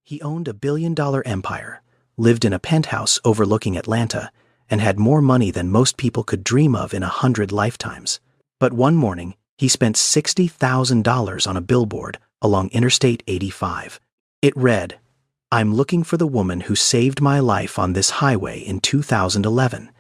He owned a billion-dollar empire, lived in a penthouse overlooking Atlanta, and had more money than most people could dream of in 100 lifetimes. But one morning, he spent $60,000 on a billboard along Interstate 85. It read, "I'm looking for the woman who saved my life on this highway in 2011.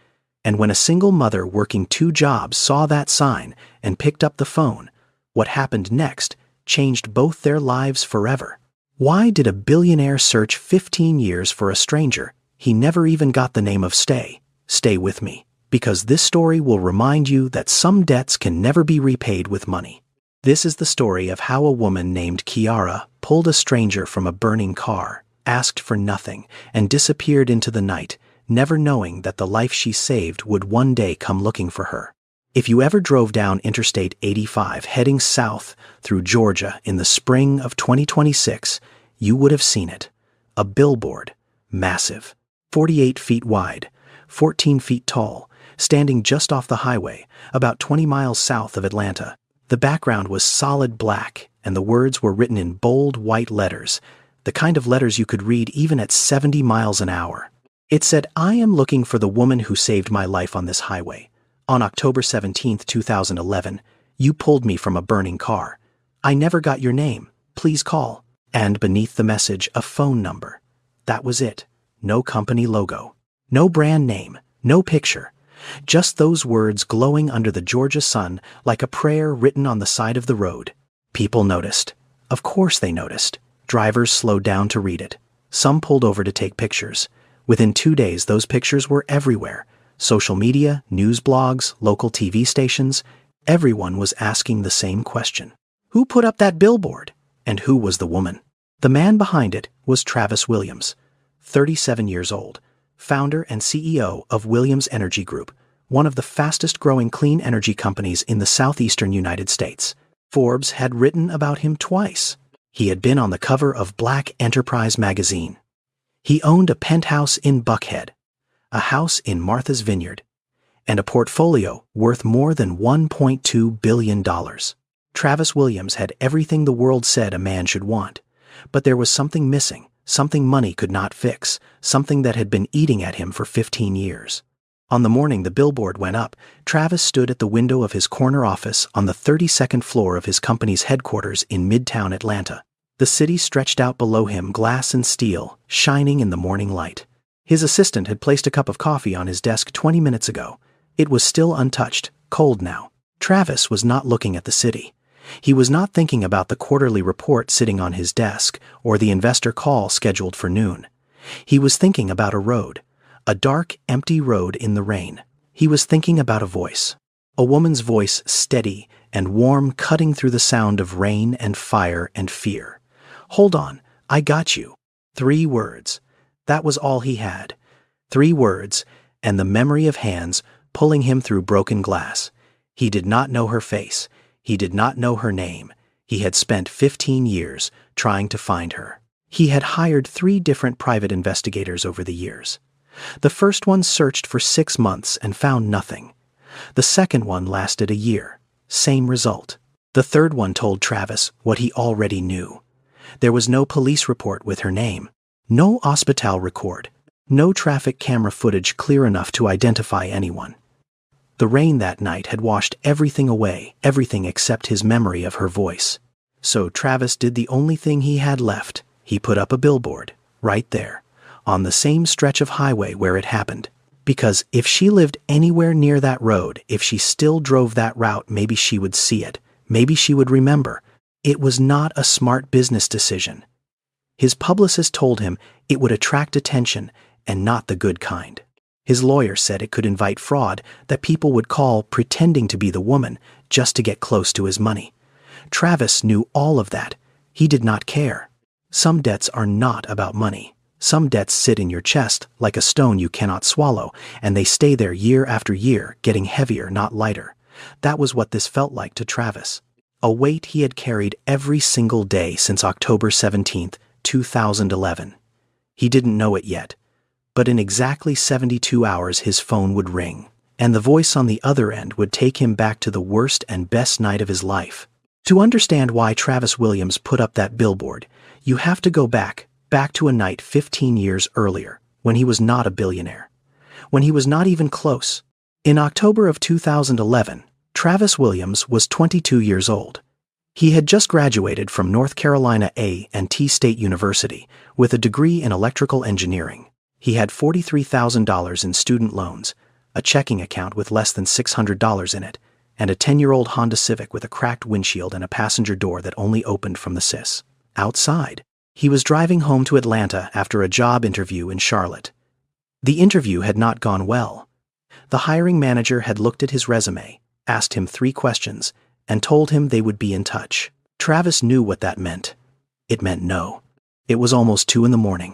And when a single mother working 2 jobs saw that sign and picked up the phone, what happened next changed both their lives forever." Why did a billionaire search 15 years for a stranger he never even got the name of? Stay with me, because this story will remind you that some debts can never be repaid with money. This is the story of how a woman named Kiara pulled a stranger from a burning car, asked for nothing, and disappeared into the night, never knowing that the life she saved would one day come looking for her. If you ever drove down Interstate 85 heading south through Georgia in the spring of 2026, you would have seen it. A billboard, massive, 48 feet wide, 14 feet tall, standing just off the highway, about 20 miles south of Atlanta. The background was solid black, and the words were written in bold white letters, the kind of letters you could read even at 70 miles an hour. It said, "I am looking for the woman who saved my life on this highway. On October 17, 2011, you pulled me from a burning car. I never got your name. Please call." And beneath the message, a phone number. That was it. No company logo. No brand name. No picture. Just those words glowing under the Georgia sun like a prayer written on the side of the road. People noticed. Of course they noticed. Drivers slowed down to read it. Some pulled over to take pictures. Within 2 days, those pictures were everywhere. Social media, news blogs, local TV stations, everyone was asking the same question. Who put up that billboard? And who was the woman? The man behind it was Travis Williams, 37 years old, founder and CEO of Williams Energy Group, one of the fastest-growing clean energy companies in the southeastern United States. Forbes had written about him twice. He had been on the cover of Black Enterprise magazine. He owned a penthouse in Buckhead, a house in Martha's Vineyard, and a portfolio worth more than $1.2 billion. Travis Williams had everything the world said a man should want, but there was something missing, something money could not fix, something that had been eating at him for 15 years. On the morning the billboard went up, Travis stood at the window of his corner office on the 32nd floor of his company's headquarters in Midtown Atlanta. The city stretched out below him, glass and steel, shining in the morning light. His assistant had placed a cup of coffee on his desk 20 minutes ago. It was still untouched, cold now. Travis was not looking at the city. He was not thinking about the quarterly report sitting on his desk or the investor call scheduled for noon. He was thinking about a road, a dark, empty road in the rain. He was thinking about a voice, a woman's voice, steady and warm, cutting through the sound of rain and fire and fear. "Hold on, I got you." 3 words. That was all he had. 3 words, and the memory of hands pulling him through broken glass. He did not know her face. He did not know her name. He had spent 15 years trying to find her. He had hired 3 different private investigators over the years. The first one searched for 6 months and found nothing. The second one lasted a year. Same result. The third one told Travis what he already knew. There was no police report with her name. No hospital record. No traffic camera footage clear enough to identify anyone. The rain that night had washed everything away, everything except his memory of her voice. So Travis did the only thing he had left. He put up a billboard, right there, on the same stretch of highway where it happened. Because if she lived anywhere near that road, if she still drove that route, maybe she would see it. Maybe she would remember. It was not a smart business decision. His publicist told him it would attract attention and not the good kind. His lawyer said it could invite fraud, that people would call pretending to be the woman just to get close to his money. Travis knew all of that. He did not care. Some debts are not about money. Some debts sit in your chest like a stone you cannot swallow, and they stay there year after year, getting heavier, not lighter. That was what this felt like to Travis. A weight he had carried every single day since October 17th, 2011. He didn't know it yet, but in exactly 72 hours his phone would ring, and the voice on the other end would take him back to the worst and best night of his life. To understand why Travis Williams put up that billboard, you have to go back back to a night 15 years earlier, when he was not a billionaire. When he was not even close. In October of 2011, Travis Williams was 22 years old. He had just graduated from North Carolina A&T State University with a degree in electrical engineering. He had $43,000 in student loans, a checking account with less than $600 in it, and a 10-year-old Honda Civic with a cracked windshield and a passenger door that only opened from the SIS. Outside, he was driving home to Atlanta after a job interview in Charlotte. The interview had not gone well. The hiring manager had looked at his resume, asked him 3 questions, and told him they would be in touch. Travis knew what that meant. It meant no. It was almost 2 a.m.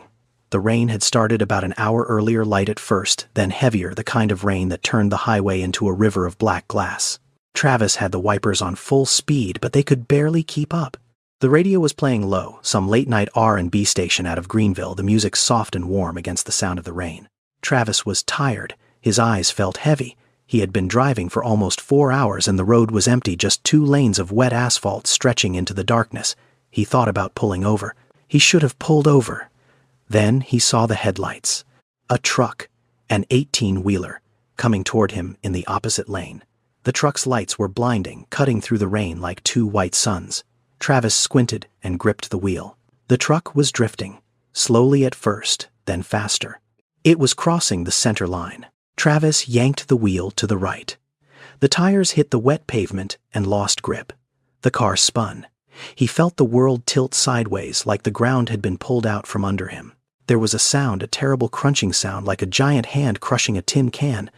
The rain had started about an hour earlier, light at first, then heavier, the kind of rain that turned the highway into a river of black glass. Travis had the wipers on full speed, but they could barely keep up. The radio was playing low, some late-night R&B station out of Greenville, the music soft and warm against the sound of the rain. Travis was tired. His eyes felt heavy. He had been driving for almost 4 hours and the road was empty, just 2 lanes of wet asphalt stretching into the darkness. He thought about pulling over. He should have pulled over. Then he saw the headlights. A truck, an 18-wheeler, coming toward him in the opposite lane. The truck's lights were blinding, cutting through the rain like 2 white suns. Travis squinted and gripped the wheel. The truck was drifting, slowly at first, then faster. It was crossing the center line. Travis yanked the wheel to the right. The tires hit the wet pavement and lost grip. The car spun. He felt the world tilt sideways like the ground had been pulled out from under him. There was a sound, a terrible crunching sound like a giant hand crushing a tin can.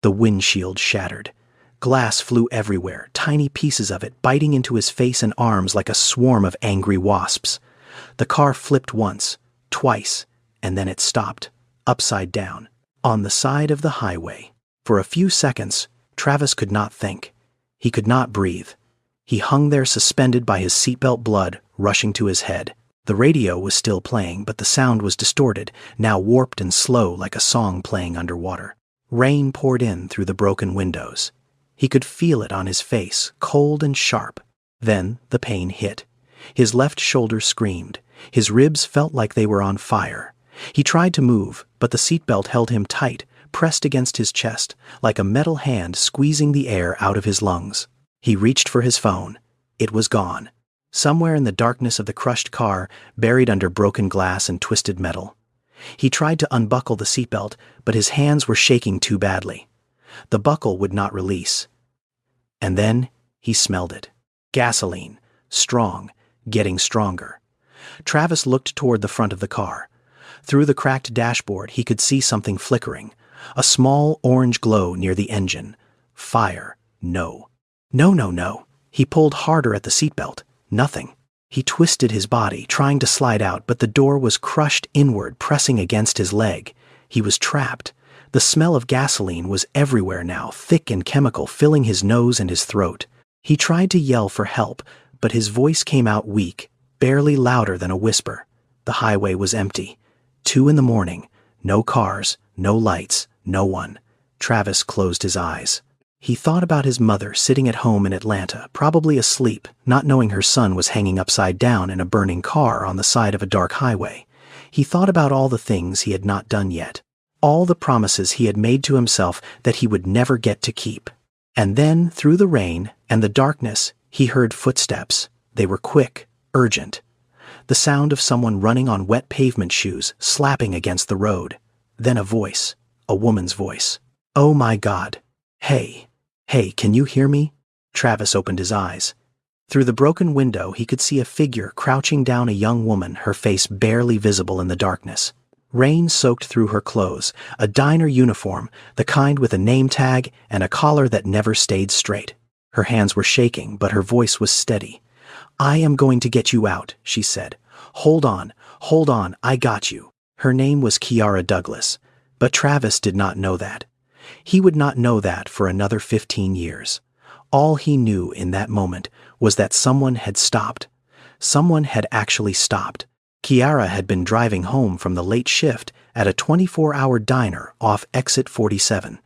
The windshield shattered. Glass flew everywhere, tiny pieces of it biting into his face and arms like a swarm of angry wasps. The car flipped once, twice, and then it stopped, upside down, on the side of the highway. For a few seconds, Travis could not think. He could not breathe. He hung there suspended by his seatbelt, blood rushing to his head. The radio was still playing, but the sound was distorted, now warped and slow like a song playing underwater. Rain poured in through the broken windows. He could feel it on his face, cold and sharp. Then the pain hit. His left shoulder screamed. His ribs felt like they were on fire. He tried to move, but the seatbelt held him tight, pressed against his chest, like a metal hand squeezing the air out of his lungs. He reached for his phone. It was gone. Somewhere in the darkness of the crushed car, buried under broken glass and twisted metal. He tried to unbuckle the seatbelt, but his hands were shaking too badly. The buckle would not release. And then he smelled it. Gasoline. Strong. Getting stronger. Travis looked toward the front of the car. Through the cracked dashboard, he could see something flickering. A small orange glow near the engine. Fire. No. No. He pulled harder at the seatbelt. Nothing. He twisted his body, trying to slide out, but the door was crushed inward, pressing against his leg. He was trapped. The smell of gasoline was everywhere now, thick and chemical, filling his nose and his throat. He tried to yell for help, but his voice came out weak, barely louder than a whisper. The highway was empty. 2 a.m. No cars, no lights, no one. Travis closed his eyes. He thought about his mother sitting at home in Atlanta, probably asleep, not knowing her son was hanging upside down in a burning car on the side of a dark highway. He thought about all the things he had not done yet. All the promises he had made to himself that he would never get to keep. And then, through the rain and the darkness, he heard footsteps. They were quick, urgent. The sound of someone running on wet pavement shoes, slapping against the road. Then a voice, a woman's voice. "Oh my God. Hey, can you hear me?" Travis opened his eyes. Through the broken window, he could see a figure crouching down, a young woman, her face barely visible in the darkness. Rain soaked through her clothes, a diner uniform, the kind with a name tag and a collar that never stayed straight. Her hands were shaking, but her voice was steady. "I am going to get you out," she said. Hold on, I got you." Her name was Kiara Douglas, but Travis did not know that. He would not know that for another 15 years. All he knew in that moment was that someone had stopped. Someone had actually stopped. Kiara had been driving home from the late shift at a 24-hour diner off Exit 47.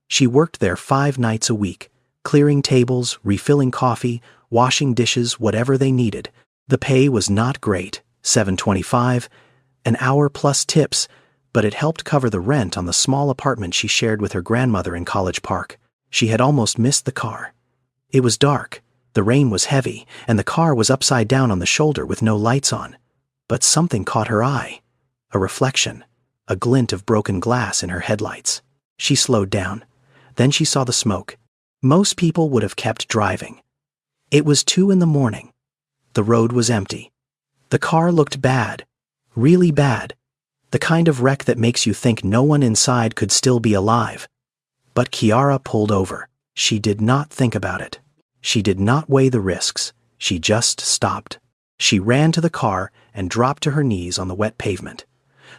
She worked there 5 nights a week, clearing tables, refilling coffee, washing dishes, whatever they needed. The pay was not great, $7.25, an hour plus tips, but it helped cover the rent on the small apartment she shared with her grandmother in College Park. She had almost missed the car. It was dark, the rain was heavy, and the car was upside down on the shoulder with no lights on. But something caught her eye. A reflection, a glint of broken glass in her headlights. She slowed down. Then she saw the smoke. Most people would have kept driving. It was 2 a.m. The road was empty. The car looked bad, really bad. The kind of wreck that makes you think no one inside could still be alive. But Kiara pulled over. She did not think about it. She did not weigh the risks. She just stopped. She ran to the car and dropped to her knees on the wet pavement.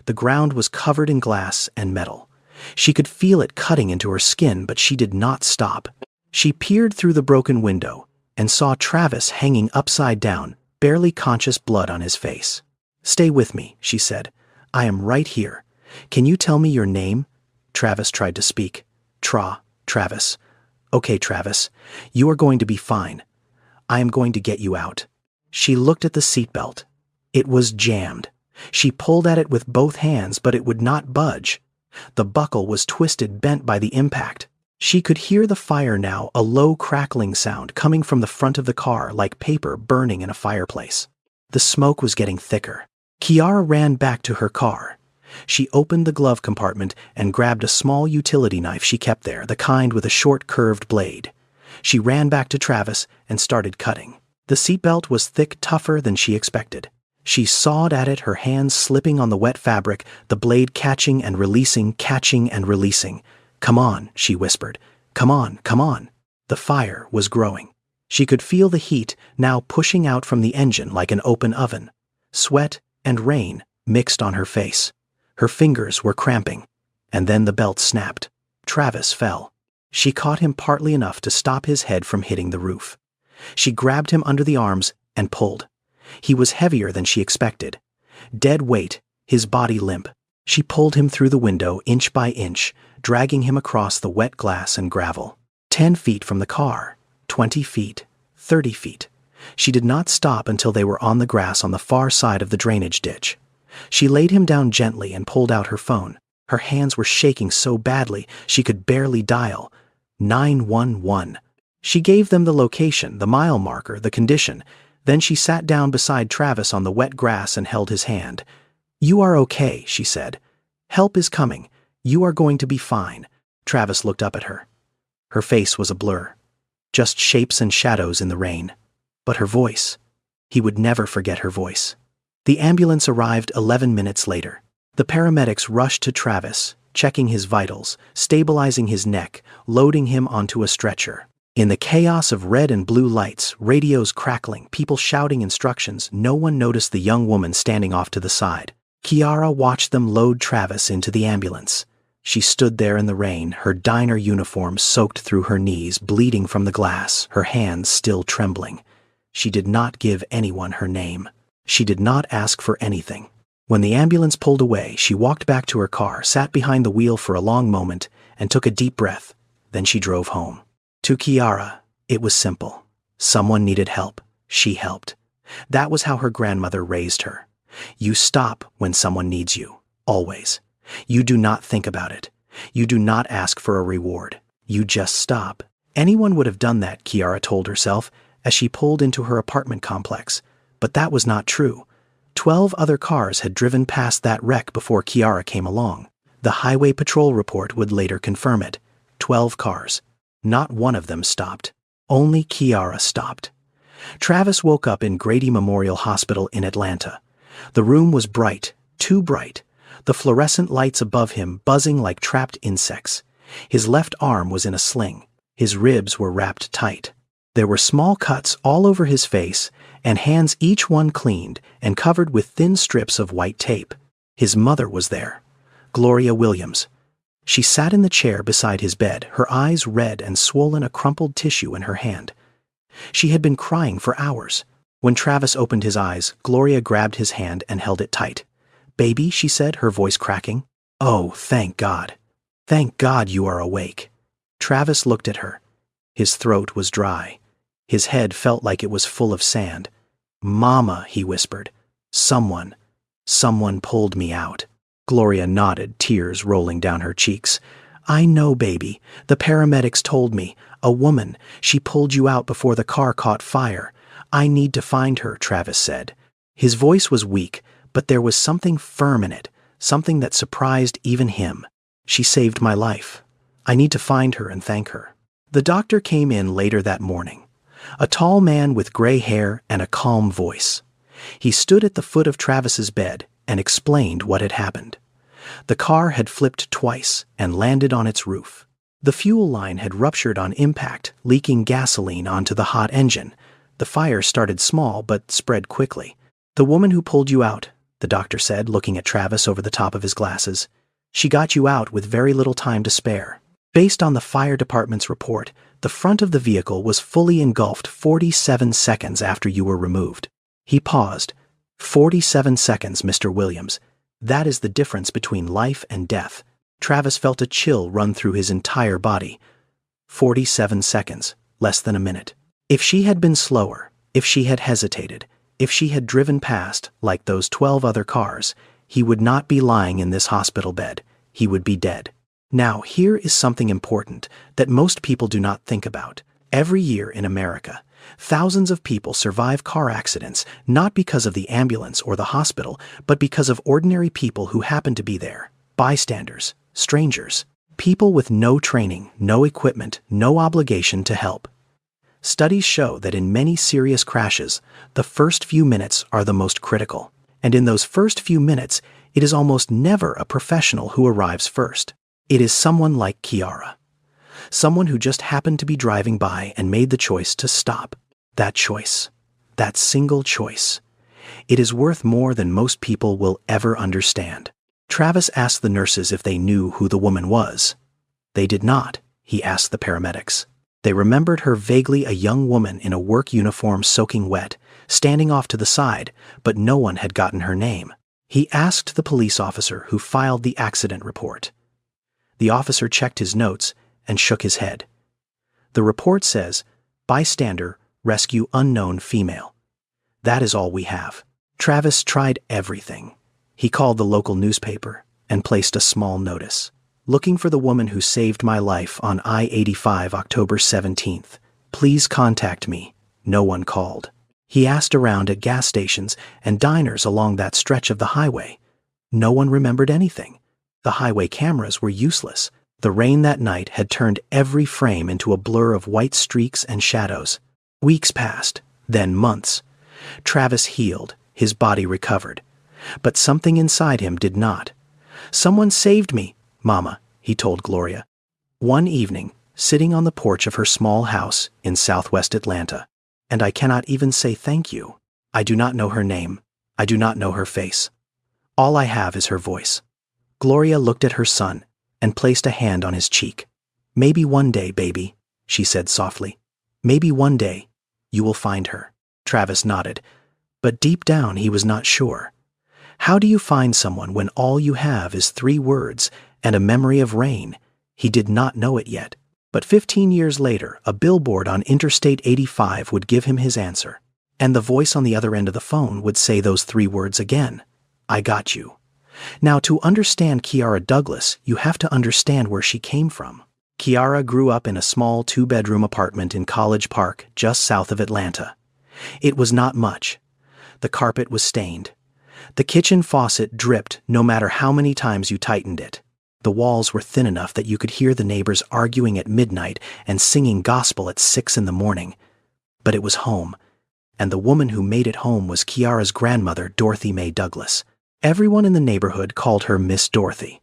The ground was covered in glass and metal. She could feel it cutting into her skin, but she did not stop. She peered through the broken window and saw Travis hanging upside down, barely conscious, blood on his face. "Stay with me," she said. "I am right here. Can you tell me your name?" Travis tried to speak. Travis. "Okay, Travis. You are going to be fine. I am going to get you out." She looked at the seatbelt. It was jammed. She pulled at it with both hands, but it would not budge. The buckle was twisted, bent by the impact. She could hear the fire now, a low crackling sound coming from the front of the car like paper burning in a fireplace. The smoke was getting thicker. Kiara ran back to her car. She opened the glove compartment and grabbed a small utility knife she kept there, the kind with a short curved blade. She ran back to Travis and started cutting. The seatbelt was thick, tougher than she expected. She sawed at it, her hands slipping on the wet fabric, the blade catching and releasing, catching and releasing. "Come on," she whispered. "Come on, come on." The fire was growing. She could feel the heat now pushing out from the engine like an open oven. Sweat and rain mixed on her face. Her fingers were cramping. And then the belt snapped. Travis fell. She caught him partly enough to stop his head from hitting the roof. She grabbed him under the arms and pulled. He was heavier than she expected. Dead weight, his body limp. She pulled him through the window inch by inch, dragging him across the wet glass and gravel. 10 feet from the car, 20 feet, 30 feet. She did not stop until they were on the grass on the far side of the drainage ditch. She laid him down gently and pulled out her phone. Her hands were shaking so badly she could barely dial. 911. She gave them the location, the mile marker, the condition. Then she sat down beside Travis on the wet grass and held his hand. "You are okay," she said. "Help is coming. You are going to be fine." Travis looked up at her. Her face was a blur. Just shapes and shadows in the rain. But her voice. He would never forget her voice. The ambulance arrived 11 minutes later. The paramedics rushed to Travis, checking his vitals, stabilizing his neck, loading him onto a stretcher. In the chaos of red and blue lights, radios crackling, people shouting instructions, no one noticed the young woman standing off to the side. Kiara watched them load Travis into the ambulance. She stood there in the rain, her diner uniform soaked through her knees, bleeding from the glass, her hands still trembling. She did not give anyone her name. She did not ask for anything. When the ambulance pulled away, she walked back to her car, sat behind the wheel for a long moment, and took a deep breath. Then she drove home. To Kiara, it was simple. Someone needed help. She helped. That was how her grandmother raised her. You stop when someone needs you. Always. You do not think about it. You do not ask for a reward. You just stop. Anyone would have done that, Kiara told herself, as she pulled into her apartment complex. But that was not true. 12 other cars had driven past that wreck before Kiara came along. The highway patrol report would later confirm it. 12 cars. Not one of them stopped. Only Kiara stopped. Travis woke up in Grady Memorial Hospital in Atlanta. The room was bright, too bright. The fluorescent lights above him buzzing like trapped insects. His left arm was in a sling. His ribs were wrapped tight. There were small cuts all over his face, and hands each one cleaned and covered with thin strips of white tape. His mother was there, Gloria Williams. She sat in the chair beside his bed, her eyes red and swollen, a crumpled tissue in her hand. She had been crying for hours. When Travis opened his eyes, Gloria grabbed his hand and held it tight. "Baby," she said, her voice cracking. "Oh, thank God. Thank God you are awake." Travis looked at her. His throat was dry. His head felt like it was full of sand. "Mama," he whispered. "Someone. Someone pulled me out. Gloria nodded, tears rolling down her cheeks. I know, baby. The paramedics told me. A woman. She pulled you out before the car caught fire. I need to find her, Travis said. His voice was weak, but there was something firm in it, something that surprised even him. She saved my life. I need to find her and thank her. The doctor came in later that morning. A tall man with gray hair and a calm voice. He stood at the foot of Travis's bed and explained what had happened. The car had flipped twice and landed on its roof. The fuel line had ruptured on impact, leaking gasoline onto the hot engine. The fire started small but spread quickly. The woman who pulled you out, the doctor said, looking at Travis over the top of his glasses. She got you out with very little time to spare. Based on the fire department's report, the front of the vehicle was fully engulfed 47 seconds after you were removed. He paused. 47 seconds, Mr. Williams. That is the difference between life and death. Travis felt a chill run through his entire body. 47 seconds, less than a minute. If she had been slower, if she had hesitated, if she had driven past, like those 12 other cars, he would not be lying in this hospital bed. He would be dead. Now, here is something important that most people do not think about. Every year in America, thousands of people survive car accidents not because of the ambulance or the hospital, but because of ordinary people who happen to be there. Bystanders, strangers, people with no training, no equipment, no obligation to help. Studies show that in many serious crashes, the first few minutes are the most critical. And in those first few minutes, it is almost never a professional who arrives first. It is someone like Kiara. Someone who just happened to be driving by and made the choice to stop. That choice. That single choice. It is worth more than most people will ever understand. Travis asked the nurses if they knew who the woman was. They did not, he asked the paramedics. They remembered her vaguely, a young woman in a work uniform soaking wet, standing off to the side, but no one had gotten her name. He asked the police officer who filed the accident report. The officer checked his notes and shook his head. The report says, bystander, rescue unknown female. That is all we have. Travis tried everything. He called the local newspaper and placed a small notice. Looking for the woman who saved my life on I-85 October 17th. Please contact me. No one called. He asked around at gas stations and diners along that stretch of the highway. No one remembered anything. The highway cameras were useless. The rain that night had turned every frame into a blur of white streaks and shadows. Weeks passed, then months. Travis healed, his body recovered. But something inside him did not. Someone saved me, Mama, he told Gloria. One evening, sitting on the porch of her small house in southwest Atlanta. And I cannot even say thank you. I do not know her name. I do not know her face. All I have is her voice. Gloria looked at her son and placed a hand on his cheek. Maybe one day, baby, she said softly. Maybe one day you will find her. Travis nodded, but deep down he was not sure. How do you find someone when all you have is 3 words and a memory of rain? He did not know it yet. But 15 years later, a billboard on Interstate 85 would give him his answer. And the voice on the other end of the phone would say those 3 words again. I got you. Now, to understand Kiara Douglas, you have to understand where she came from. Kiara grew up in a small 2-bedroom apartment in College Park, just south of Atlanta. It was not much. The carpet was stained. The kitchen faucet dripped no matter how many times you tightened it. The walls were thin enough that you could hear the neighbors arguing at midnight and singing gospel at 6 in the morning. But it was home, and the woman who made it home was Kiara's grandmother, Dorothy Mae Douglas. Everyone in the neighborhood called her Miss Dorothy.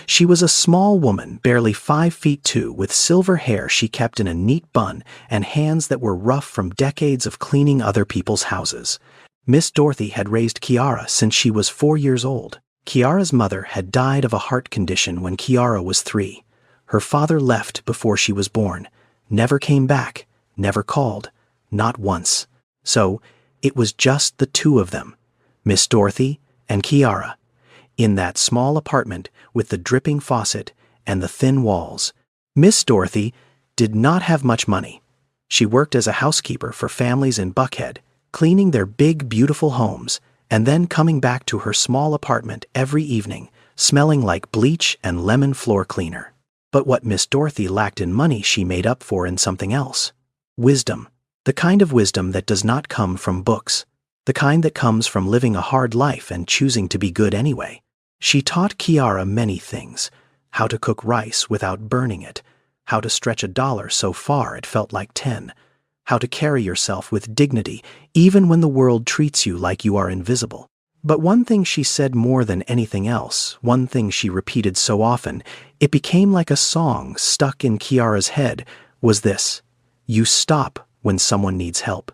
She was a small woman, barely 5'2", with silver hair she kept in a neat bun and hands that were rough from decades of cleaning other people's houses. Miss Dorothy had raised Kiara since she was 4 years old. Kiara's mother had died of a heart condition when Kiara was 3. Her father left before she was born, never came back, never called, not once. So, it was just the 2 of them, Miss Dorothy and Kiara, in that small apartment with the dripping faucet and the thin walls. Miss Dorothy did not have much money. She worked as a housekeeper for families in Buckhead, cleaning their big, beautiful homes, and then coming back to her small apartment every evening, smelling like bleach and lemon floor cleaner. But what Miss Dorothy lacked in money she made up for in something else. Wisdom. The kind of wisdom that does not come from books. The kind that comes from living a hard life and choosing to be good anyway. She taught Kiara many things. How to cook rice without burning it. How to stretch $1 so far it felt like 10. How to carry yourself with dignity even when the world treats you like you are invisible. But one thing she said more than anything else, one thing she repeated so often, it became like a song stuck in Kiara's head, was this: you stop when someone needs help.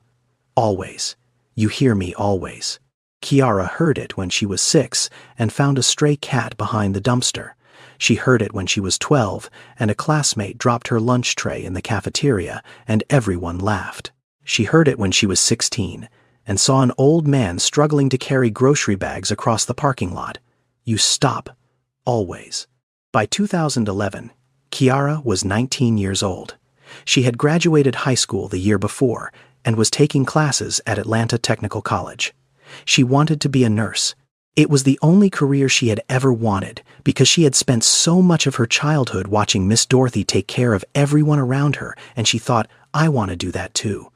Always. You hear me always. Kiara heard it when she was 6 and found a stray cat behind the dumpster. She heard it when she was 12 and a classmate dropped her lunch tray in the cafeteria and everyone laughed. She heard it when she was 16 and saw an old man struggling to carry grocery bags across the parking lot. You stop. Always. By 2011, Kiara was 19 years old. She had graduated high school the year before and was taking classes at Atlanta Technical College. She wanted to be a nurse. It was the only career she had ever wanted because she had spent so much of her childhood watching Miss Dorothy take care of everyone around her, and she thought, I want to do that too.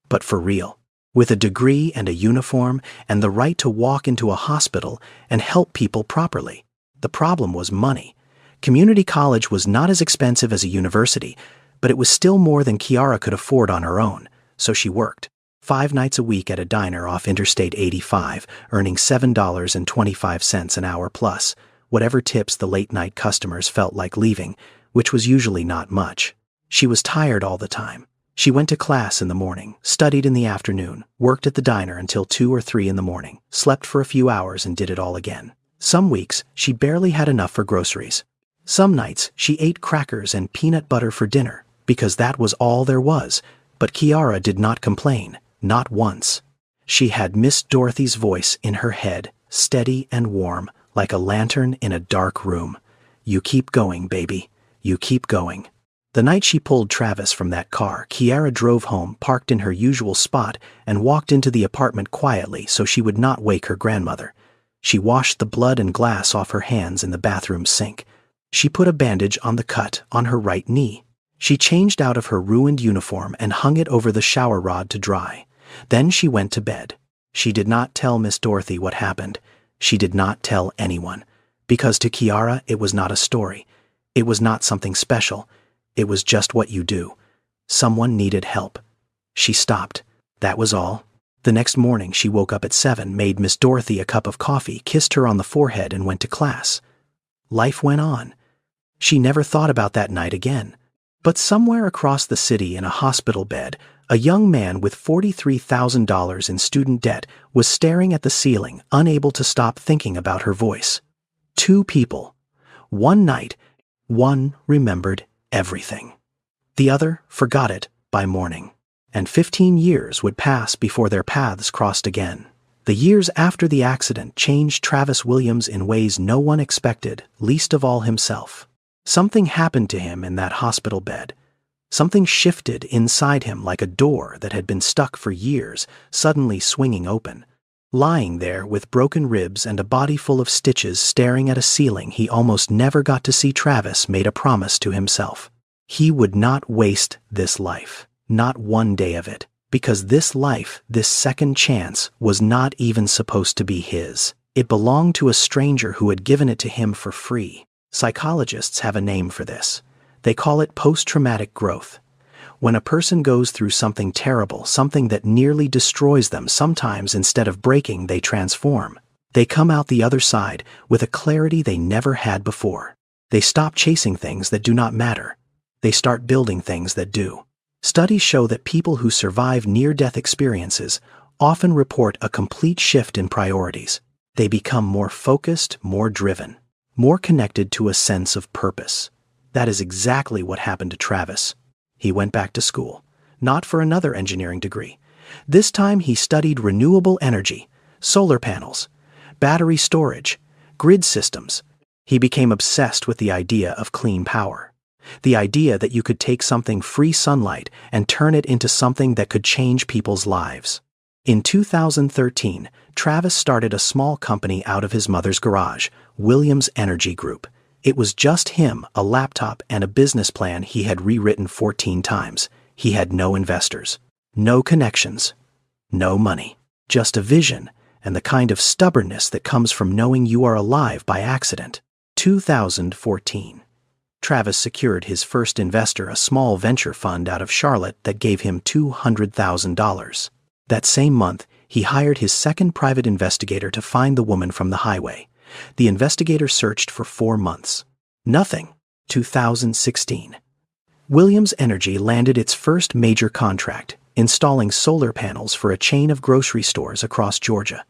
But for real. With a degree and a uniform and the right to walk into a hospital and help people properly. The problem was money. Community college was not as expensive as a university, but it was still more than Kiara could afford on her own, so she worked 5 nights a week at a diner off Interstate 85, earning $7.25 an hour plus, whatever tips the late-night customers felt like leaving, which was usually not much. She was tired all the time. She went to class in the morning, studied in the afternoon, worked at the diner until 2 or 3 in the morning, slept for a few hours and did it all again. Some weeks, she barely had enough for groceries. Some nights, she ate crackers and peanut butter for dinner, because that was all there was. But Kiara did not complain, not once. She had Miss Dorothy's voice in her head, steady and warm, like a lantern in a dark room. You keep going, baby. You keep going. The night she pulled Travis from that car, Kiara drove home, parked in her usual spot, and walked into the apartment quietly so she would not wake her grandmother. She washed the blood and glass off her hands in the bathroom sink. She put a bandage on the cut on her right knee. She changed out of her ruined uniform and hung it over the shower rod to dry. Then she went to bed. She did not tell Miss Dorothy what happened. She did not tell anyone. Because to Kiara, it was not a story. It was not something special. It was just what you do. Someone needed help. She stopped. That was all. The next morning she woke up at 7, made Miss Dorothy a cup of coffee, kissed her on the forehead, and went to class. Life went on. She never thought about that night again. But somewhere across the city in a hospital bed, a young man with $43,000 in student debt was staring at the ceiling, unable to stop thinking about her voice. 2 people. One night, one remembered everything. The other forgot it by morning. And 15 years would pass before their paths crossed again. The years after the accident changed Travis Williams in ways no one expected, least of all himself. Something happened to him in that hospital bed. Something shifted inside him like a door that had been stuck for years, suddenly swinging open. Lying there with broken ribs and a body full of stitches staring at a ceiling he almost never got to see, Travis made a promise to himself. He would not waste this life, not one day of it, because this life, this second chance, was not even supposed to be his. It belonged to a stranger who had given it to him for free. Psychologists have a name for this. They call it post-traumatic growth. When a person goes through something terrible, something that nearly destroys them, sometimes instead of breaking, they transform. They come out the other side with a clarity they never had before. They stop chasing things that do not matter. They start building things that do. Studies show that people who survive near-death experiences often report a complete shift in priorities. They become more focused, more driven, more connected to a sense of purpose. That is exactly what happened to Travis. He went back to school, not for another engineering degree. This time he studied renewable energy, solar panels, battery storage, grid systems. He became obsessed with the idea of clean power. The idea that you could take something free sunlight and turn it into something that could change people's lives. In 2013, Travis started a small company out of his mother's garage, Williams Energy Group. It was just him, a laptop, and a business plan he had rewritten 14 times. He had no investors, no connections, no money, just a vision and the kind of stubbornness that comes from knowing you are alive by accident. 2014. Travis secured his first investor, a small venture fund out of Charlotte that gave him $200,000. That same month, he hired his second private investigator to find the woman from the highway. The investigator searched for 4 months. Nothing. 2016. Williams Energy landed its first major contract, installing solar panels for a chain of grocery stores across Georgia.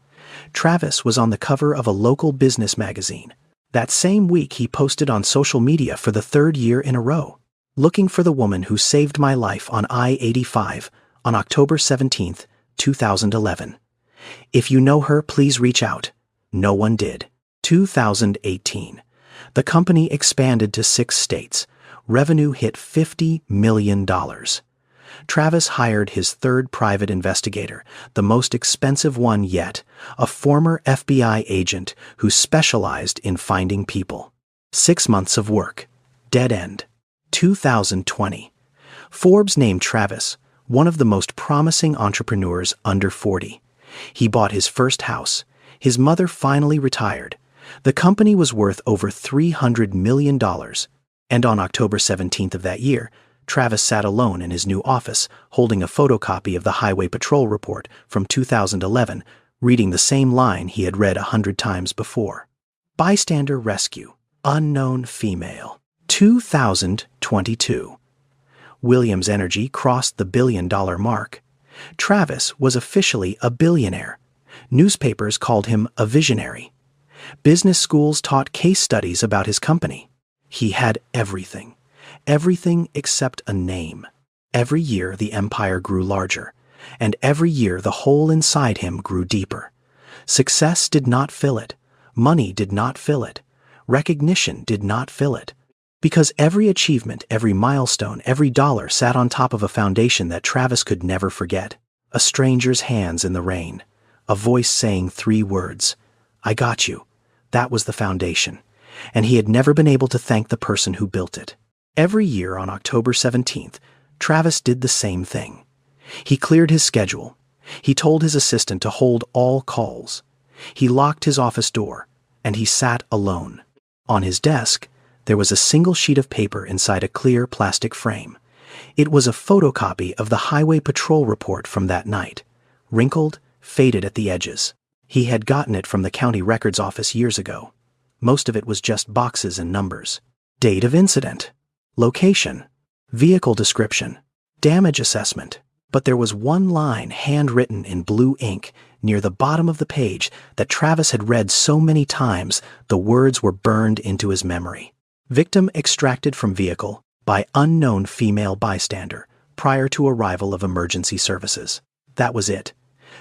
Travis was on the cover of a local business magazine. That same week, he posted on social media for the 3rd year in a row, "Looking for the woman who saved my life on I-85 on October 17, 2011. If you know her, please reach out." No one did. 2018. The company expanded to 6 states. Revenue hit $50 million. Travis hired his third private investigator, the most expensive one yet, a former FBI agent who specialized in finding people. 6 months of work. Dead end. 2020. Forbes named Travis one of the most promising entrepreneurs under 40. He bought his first house. His mother finally retired. The company was worth over $300 million. And on October 17th of that year, Travis sat alone in his new office, holding a photocopy of the Highway Patrol report from 2011, reading the same line he had read 100 times before. Bystander rescue. Unknown female. 2022. Williams Energy crossed the $1 billion mark. Travis was officially a billionaire. Newspapers called him a visionary. Business schools taught case studies about his company. He had everything. Everything except a name. Every year the empire grew larger, and every year the hole inside him grew deeper. Success did not fill it. Money did not fill it. Recognition did not fill it. Because every achievement, every milestone, every dollar sat on top of a foundation that Travis could never forget. A stranger's hands in the rain. A voice saying 3 words. "I got you." That was the foundation. And he had never been able to thank the person who built it. Every year on October 17th, Travis did the same thing. He cleared his schedule. He told his assistant to hold all calls. He locked his office door, and he sat alone. On his desk, there was a single sheet of paper inside a clear plastic frame. It was a photocopy of the Highway Patrol report from that night, wrinkled, faded at the edges. He had gotten it from the county records office years ago. Most of it was just boxes and numbers. Date of incident. Location. Vehicle description. Damage assessment. But there was one line handwritten in blue ink near the bottom of the page that Travis had read so many times the words were burned into his memory. Victim extracted from vehicle by unknown female bystander prior to arrival of emergency services. That was it.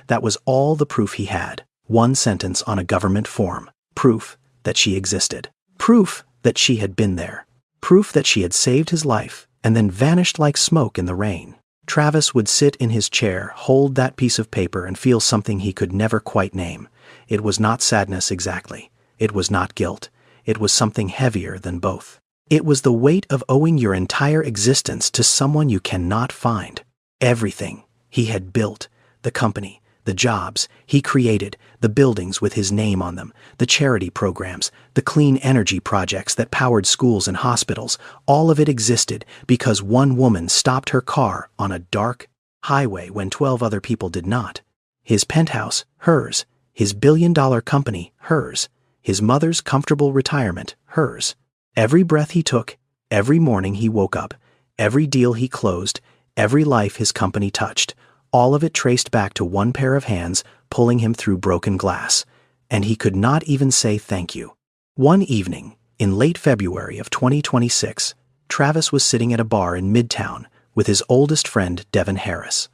That was all the proof he had. One sentence on a government form. Proof that she existed. Proof that she had been there. Proof that she had saved his life and then vanished like smoke in the rain. Travis would sit in his chair, hold that piece of paper, and feel something he could never quite name. It was not sadness exactly. It was not guilt. It was something heavier than both. It was the weight of owing your entire existence to someone you cannot find. Everything he had built, the company, the jobs he created, the buildings with his name on them, the charity programs, the clean energy projects that powered schools and hospitals, all of it existed because one woman stopped her car on a dark highway when 12 other people did not. His penthouse, hers. His billion-dollar company, hers. His mother's comfortable retirement, hers. Every breath he took, every morning he woke up, every deal he closed, every life his company touched, all of it traced back to one pair of hands pulling him through broken glass, and he could not even say thank you. One evening, in late February of 2026, Travis was sitting at a bar in Midtown with his oldest friend, Devin Harris.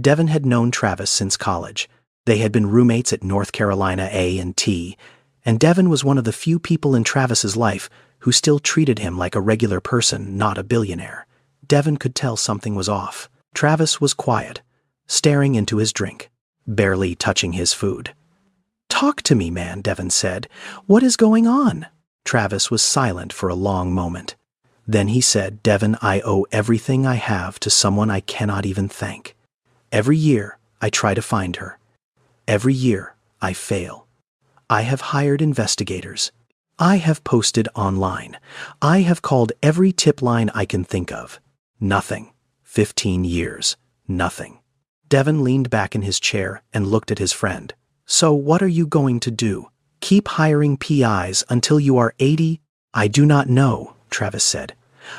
Devin had known Travis since college. They had been roommates at North Carolina A&T, and Devin was one of the few people in Travis's life who still treated him like a regular person, not a billionaire. Devin could tell something was off. Travis was quiet, staring into his drink. barely touching his food. "Talk to me, man," Devon said. "What is going on?" Travis was silent for a long moment. Then he said, "Devon, I owe everything I have to someone I cannot even thank. Every year, I try to find her. Every year, I fail. I have hired investigators. I have posted online. I have called every tip line I can think of. Nothing. 15 years. Nothing." Devon leaned back in his chair and looked at his friend. "So what are you going to do? Keep hiring PIs until you are 80? "I do not know," Travis said.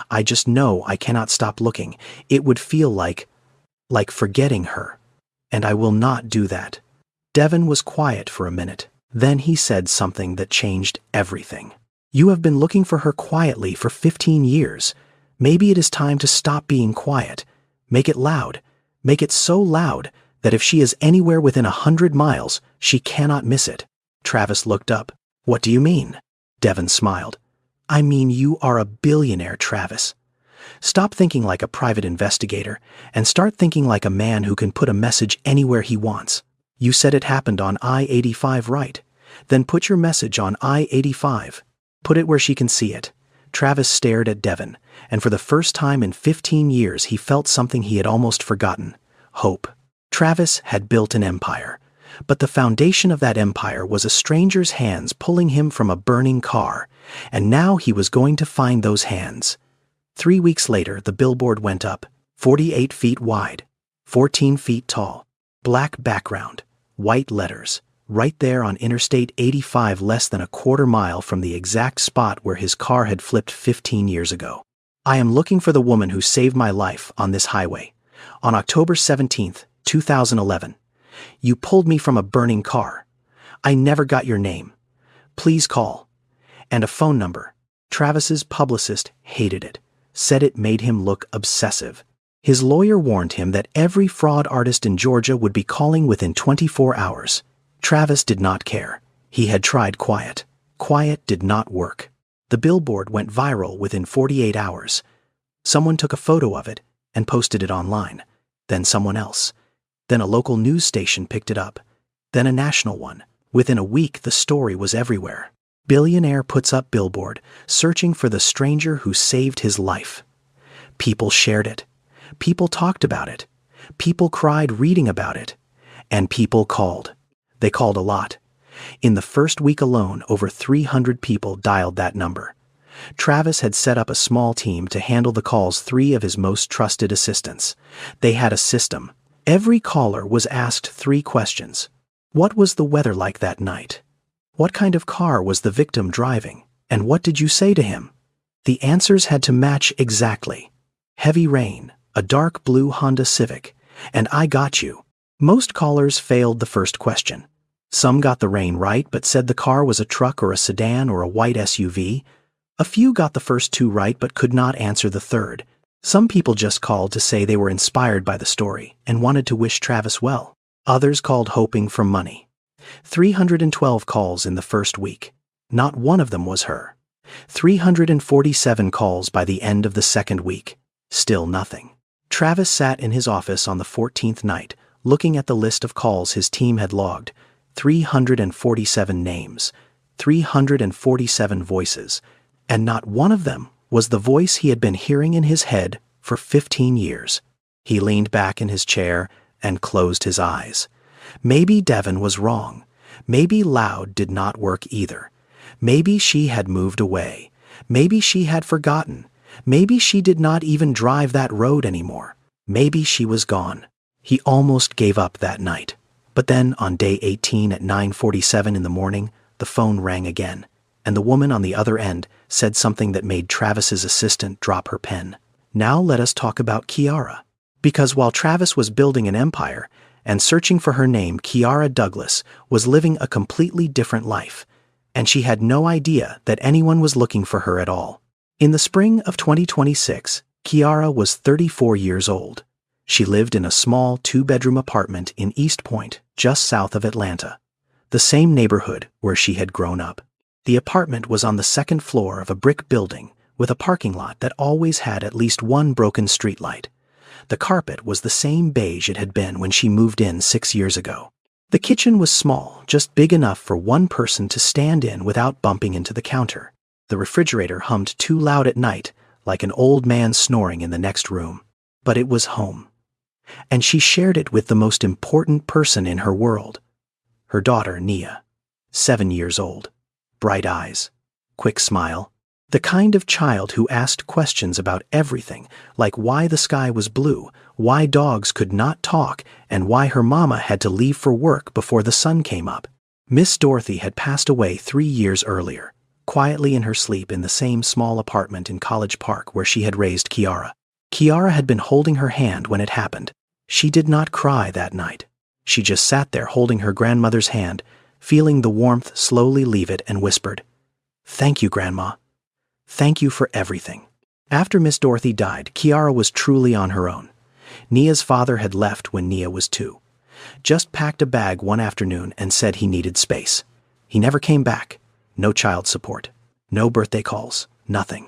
"I just know I cannot stop looking. It would feel like forgetting her. And I will not do that." Devon was quiet for a minute. Then he said something that changed everything. "You have been looking for her quietly for 15 years. Maybe it is time to stop being quiet. Make it loud. Make it so loud that if she is anywhere within 100 miles, she cannot miss it." Travis looked up. "What do you mean?" Devon smiled. "I mean you are a billionaire, Travis. Stop thinking like a private investigator and start thinking like a man who can put a message anywhere he wants. You said it happened on I-85, right? Then put your message on I-85. Put it where she can see it." Travis stared at Devon, and for the first time in 15 years he felt something he had almost forgotten: hope. Travis had built an empire, but the foundation of that empire was a stranger's hands pulling him from a burning car, and now he was going to find those hands. 3 weeks later, the billboard went up, 48 feet wide, 14 feet tall, black background, white letters, right there on Interstate 85, less than a quarter mile from the exact spot where his car had flipped 15 years ago. "I am looking for the woman who saved my life on this highway. On October 17th, 2011. You pulled me from a burning car. I never got your name. Please call." And a phone number. Travis's publicist hated it, said it made him look obsessive. His lawyer warned him that every fraud artist in Georgia would be calling within 24 hours. Travis did not care. He had tried quiet. Quiet did not work. The billboard went viral within 48 hours. Someone took a photo of it and posted it online. Then someone else. Then a local news station picked it up. Then a national one. Within a week, the story was everywhere. Billionaire puts up billboard, searching for the stranger who saved his life. People shared it. People talked about it. People cried reading about it. And people called. They called a lot. In the first week alone, over 300 people dialed that number. Travis had set up a small team to handle the calls, 3 of his most trusted assistants. They had a system. Every caller was asked 3 questions. What was the weather like that night? What kind of car was the victim driving? And what did you say to him? The answers had to match exactly. Heavy rain, a dark blue Honda Civic, and I got you. Most callers failed the first question. Some got the rain right but said the car was a truck or a sedan or a white SUV. A few got the first 2 right but could not answer the third. Some people just called to say they were inspired by the story and wanted to wish Travis well. Others called hoping for money. 312 calls in the first week. Not one of them was her. 347 calls by the end of the second week. Still nothing. Travis sat in his office on the 14th night, looking at the list of calls his team had logged. 347 names, 347 voices, and not one of them was the voice he had been hearing in his head for 15 years. He leaned back in his chair and closed his eyes. Maybe Devon was wrong. Maybe loud did not work either. Maybe she had moved away. Maybe she had forgotten. Maybe she did not even drive that road anymore. Maybe she was gone. He almost gave up that night. But then, on day 18 at 9:47 in the morning, the phone rang again, and the woman on the other end said something that made Travis's assistant drop her pen. Now let us talk about Kiara. Because while Travis was building an empire and searching for her name, Kiara Douglas was living a completely different life, and she had no idea that anyone was looking for her at all. In the spring of 2026, Kiara was 34 years old. She lived in a small 2-bedroom apartment in East Point, just south of Atlanta, the same neighborhood where she had grown up. The apartment was on the 2nd floor of a brick building with a parking lot that always had at least one broken streetlight. The carpet was the same beige it had been when she moved in 6 years ago. The kitchen was small, just big enough for one person to stand in without bumping into the counter. The refrigerator hummed too loud at night, like an old man snoring in the next room. But it was home. And she shared it with the most important person in her world. Her daughter, Nia. 7 years old. Bright eyes. Quick smile. The kind of child who asked questions about everything, like why the sky was blue, why dogs could not talk, and why her mama had to leave for work before the sun came up. Miss Dorothy had passed away 3 years earlier, quietly in her sleep in the same small apartment in College Park where she had raised Kiara. Kiara had been holding her hand when it happened. She did not cry that night. She just sat there holding her grandmother's hand, feeling the warmth slowly leave it, and whispered, "Thank you, Grandma. Thank you for everything." After Miss Dorothy died, Kiara was truly on her own. Nia's father had left when Nia was 2. Just packed a bag one afternoon and said he needed space. He never came back. No child support. No birthday calls. Nothing.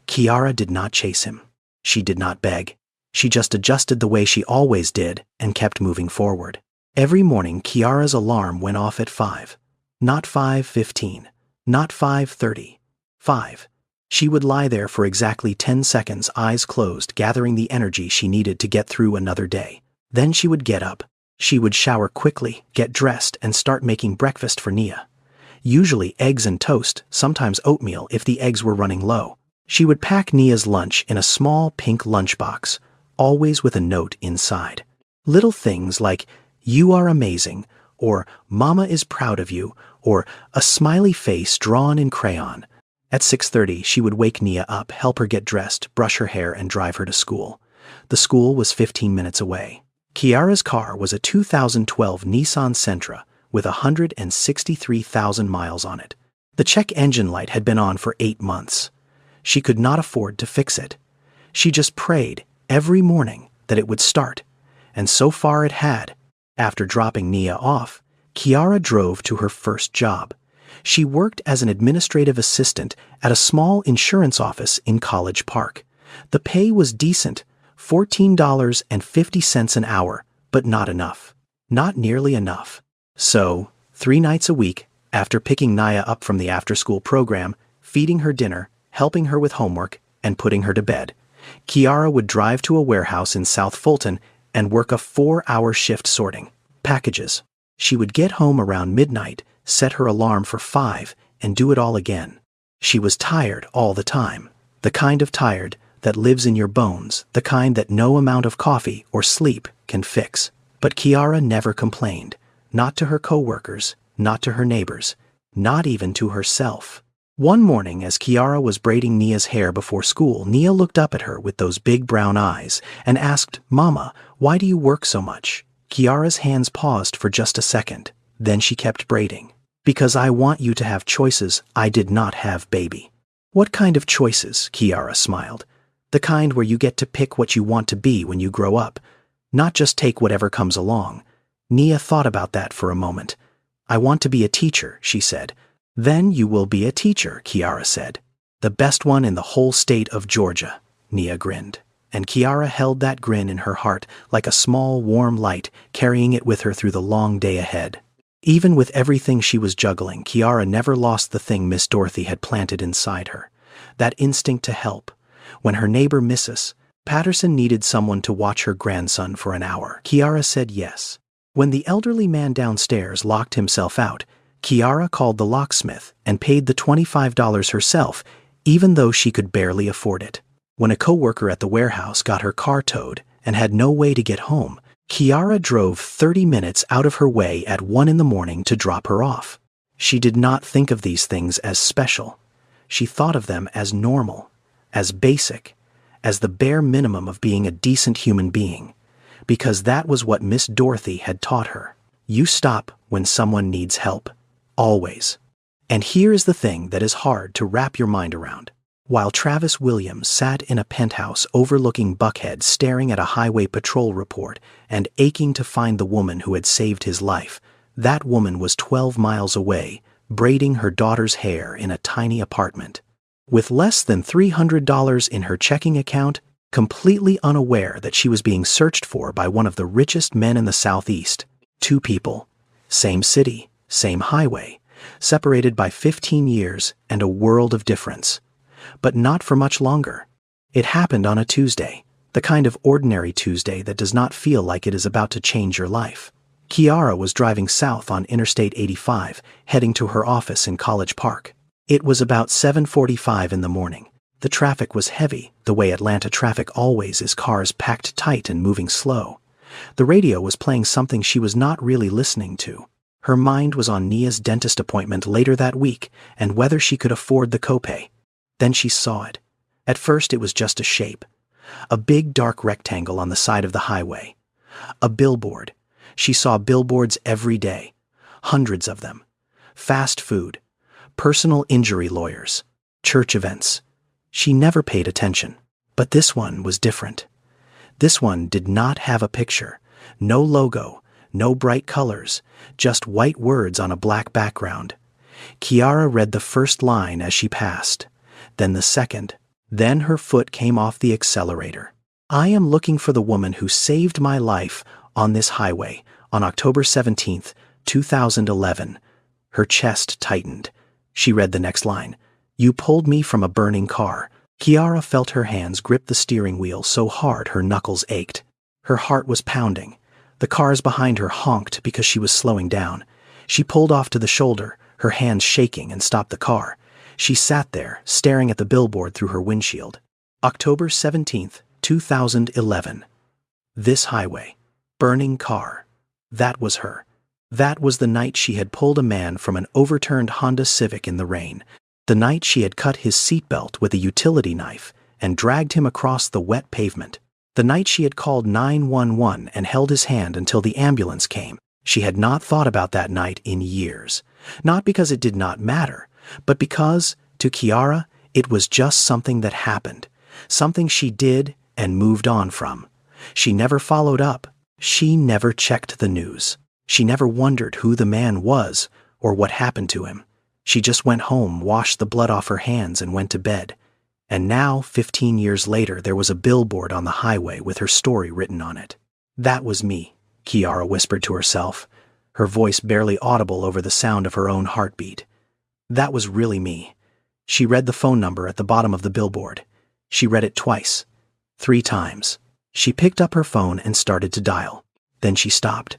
Kiara did not chase him. She did not beg. She just adjusted the way she always did and kept moving forward. Every morning, Kiara's alarm went off at 5. Not 5:15. Not 5:30. 5. She would lie there for exactly 10 seconds, eyes closed, gathering the energy she needed to get through another day. Then she would get up. She would shower quickly, get dressed, and start making breakfast for Nia. Usually eggs and toast, sometimes oatmeal if the eggs were running low. She would pack Nia's lunch in a small pink lunchbox, always with a note inside. Little things like, "You are amazing," or "Mama is proud of you," or a smiley face drawn in crayon. At 6:30, she would wake Nia up, help her get dressed, brush her hair, and drive her to school. The school was 15 minutes away. Kiara's car was a 2012 Nissan Sentra with 163,000 miles on it. The check engine light had been on for 8 months. She could not afford to fix it. She just prayed every morning that it would start, and so far it had. After dropping Nia off, Kiara drove to her first job. She worked as an administrative assistant at a small insurance office in College Park. The pay was decent, $14.50 an hour, but not enough. Not nearly enough. So, 3 nights a week, after picking Nia up from the after-school program, feeding her dinner, helping her with homework, and putting her to bed, Kiara would drive to a warehouse in South Fulton and work a 4-hour shift sorting packages. She would get home around midnight, set her alarm for 5, and do it all again. She was tired all the time, the kind of tired that lives in your bones, the kind that no amount of coffee or sleep can fix. But Kiara never complained, not to her coworkers, not to her neighbors, not even to herself. One morning, as Kiara was braiding Nia's hair before school, Nia looked up at her with those big brown eyes and asked, "Mama, why do you work so much?" Kiara's hands paused for just a second. Then she kept braiding. "Because I want you to have choices I did not have, baby." "What kind of choices?" Kiara smiled. "The kind where you get to pick what you want to be when you grow up, not just take whatever comes along." Nia thought about that for a moment. "I want to be a teacher," she said. "Then you will be a teacher," Kiara said. "The best one in the whole state of Georgia," Nia grinned. And Kiara held that grin in her heart like a small, warm light, carrying it with her through the long day ahead. Even with everything she was juggling, Kiara never lost the thing Miss Dorothy had planted inside her. That instinct to help. When her neighbor Mrs. Patterson needed someone to watch her grandson for an hour, Kiara said yes. When the elderly man downstairs locked himself out, Kiara called the locksmith and paid the $25 herself, even though she could barely afford it. When a coworker at the warehouse got her car towed and had no way to get home, Kiara drove 30 minutes out of her way at 1 in the morning to drop her off. She did not think of these things as special. She thought of them as normal, as basic, as the bare minimum of being a decent human being, because that was what Miss Dorothy had taught her. You stop when someone needs help. Always. And here is the thing that is hard to wrap your mind around. While Travis Williams sat in a penthouse overlooking Buckhead staring at a highway patrol report and aching to find the woman who had saved his life, that woman was 12 miles away, braiding her daughter's hair in a tiny apartment. With less than $300 in her checking account, completely unaware that she was being searched for by one of the richest men in the Southeast. 2 people, Same city, same highway, separated by 15 years and a world of difference. But not for much longer. It happened on a Tuesday, the kind of ordinary Tuesday that does not feel like it is about to change your life. Kiara was driving south on Interstate 85, heading to her office in College Park. It was about 7:45 in the morning. The traffic was heavy, the way Atlanta traffic always is, cars packed tight and moving slow. The radio was playing something she was not really listening to. Her mind was on Nia's dentist appointment later that week and whether she could afford the copay. Then she saw it. At first it was just a shape. A big dark rectangle on the side of the highway. A billboard. She saw billboards every day. Hundreds of them. Fast food. Personal injury lawyers. Church events. She never paid attention. But this one was different. This one did not have a picture. No logo. No bright colors. Just white words on a black background. Kiara read the first line as she passed. Then the second. Then her foot came off the accelerator. I am looking for the woman who saved my life on this highway on October 17th, 2011. Her chest tightened. She read the next line. You pulled me from a burning car. Kiara felt her hands grip the steering wheel so hard her knuckles ached. Her heart was pounding. The cars behind her honked because she was slowing down. She pulled off to the shoulder, her hands shaking, and stopped the car. She sat there, staring at the billboard through her windshield. October 17th, 2011. This highway. Burning car. That was her. That was the night she had pulled a man from an overturned Honda Civic in the rain. The night she had cut his seatbelt with a utility knife and dragged him across the wet pavement. The night she had called 911 and held his hand until the ambulance came. She had not thought about that night in years. Not because it did not matter, but because, to Kiara, it was just something that happened. Something she did and moved on from. She never followed up. She never checked the news. She never wondered who the man was or what happened to him. She just went home, washed the blood off her hands, and went to bed. And now, 15 years later, there was a billboard on the highway with her story written on it. That was me, Kiara whispered to herself, her voice barely audible over the sound of her own heartbeat. That was really me. She read the phone number at the bottom of the billboard. She read it twice. 3 times. She picked up her phone and started to dial. Then she stopped.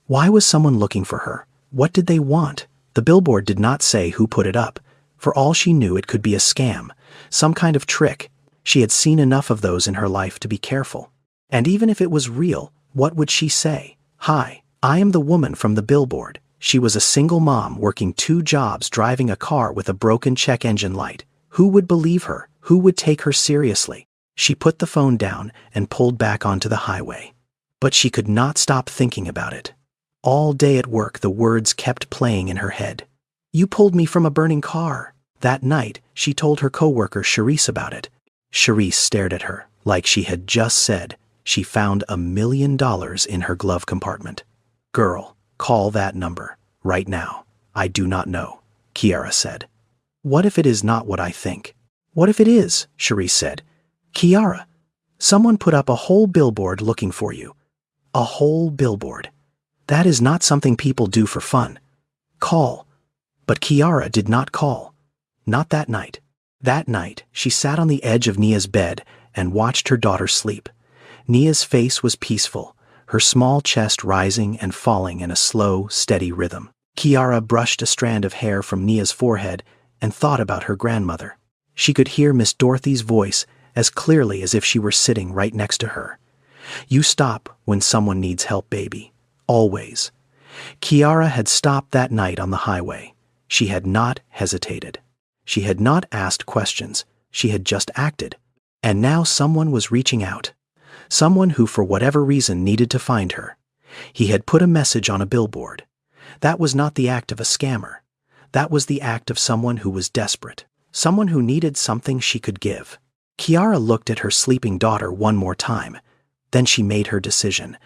Why was someone looking for her? What did they want? The billboard did not say who put it up. For all she knew, it could be a scam, some kind of trick. She had seen enough of those in her life to be careful. And even if it was real, what would she say? Hi, I am the woman from the billboard. She was a single mom working 2 jobs, driving a car with a broken check engine light. Who would believe her? Who would take her seriously? She put the phone down and pulled back onto the highway. But she could not stop thinking about it. All day at work, the words kept playing in her head. You pulled me from a burning car. That night, she told her coworker Charisse about it. Charisse stared at her, like she had just said she found $1 million in her glove compartment. Girl, call that number, right now. I do not know, Kiara said. What if it is not what I think? What if it is? Charisse said. Kiara, someone put up a whole billboard looking for you. A whole billboard. That is not something people do for fun. Call. But Kiara did not call. Not that night. That night, she sat on the edge of Nia's bed and watched her daughter sleep. Nia's face was peaceful, her small chest rising and falling in a slow, steady rhythm. Kiara brushed a strand of hair from Nia's forehead and thought about her grandmother. She could hear Miss Dorothy's voice as clearly as if she were sitting right next to her. You stop when someone needs help, baby. Always. Kiara had stopped that night on the highway. She had not hesitated. She had not asked questions. She had just acted. And now someone was reaching out. Someone who, for whatever reason, needed to find her. He had put a message on a billboard. That was not the act of a scammer. That was the act of someone who was desperate. Someone who needed something she could give. Kiara looked at her sleeping daughter one more time. Then she made her decision.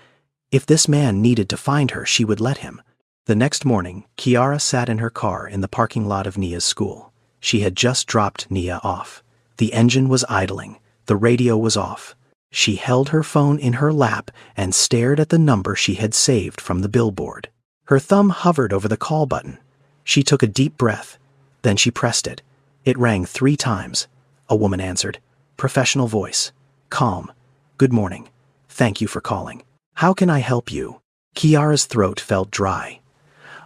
If this man needed to find her, she would let him. The next morning, Kiara sat in her car in the parking lot of Nia's school. She had just dropped Nia off. The engine was idling. The radio was off. She held her phone in her lap and stared at the number she had saved from the billboard. Her thumb hovered over the call button. She took a deep breath. Then she pressed it. It rang 3 times. A woman answered. Professional voice. Calm. Good morning. Thank you for calling. How can I help you? Kiara's throat felt dry.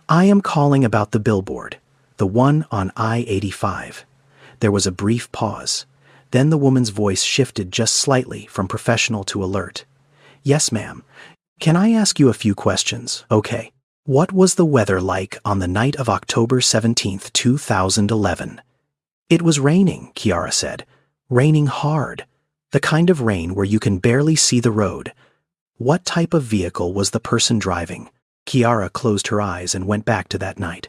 I am calling about the billboard. The one on I-85. There was a brief pause. Then the woman's voice shifted just slightly from professional to alert. Yes, ma'am. Can I ask you a few questions? Okay. What was the weather like on the night of October 17th, 2011? It was raining, Kiara said. Raining hard. The kind of rain where you can barely see the road. What type of vehicle was the person driving? Kiara closed her eyes and went back to that night.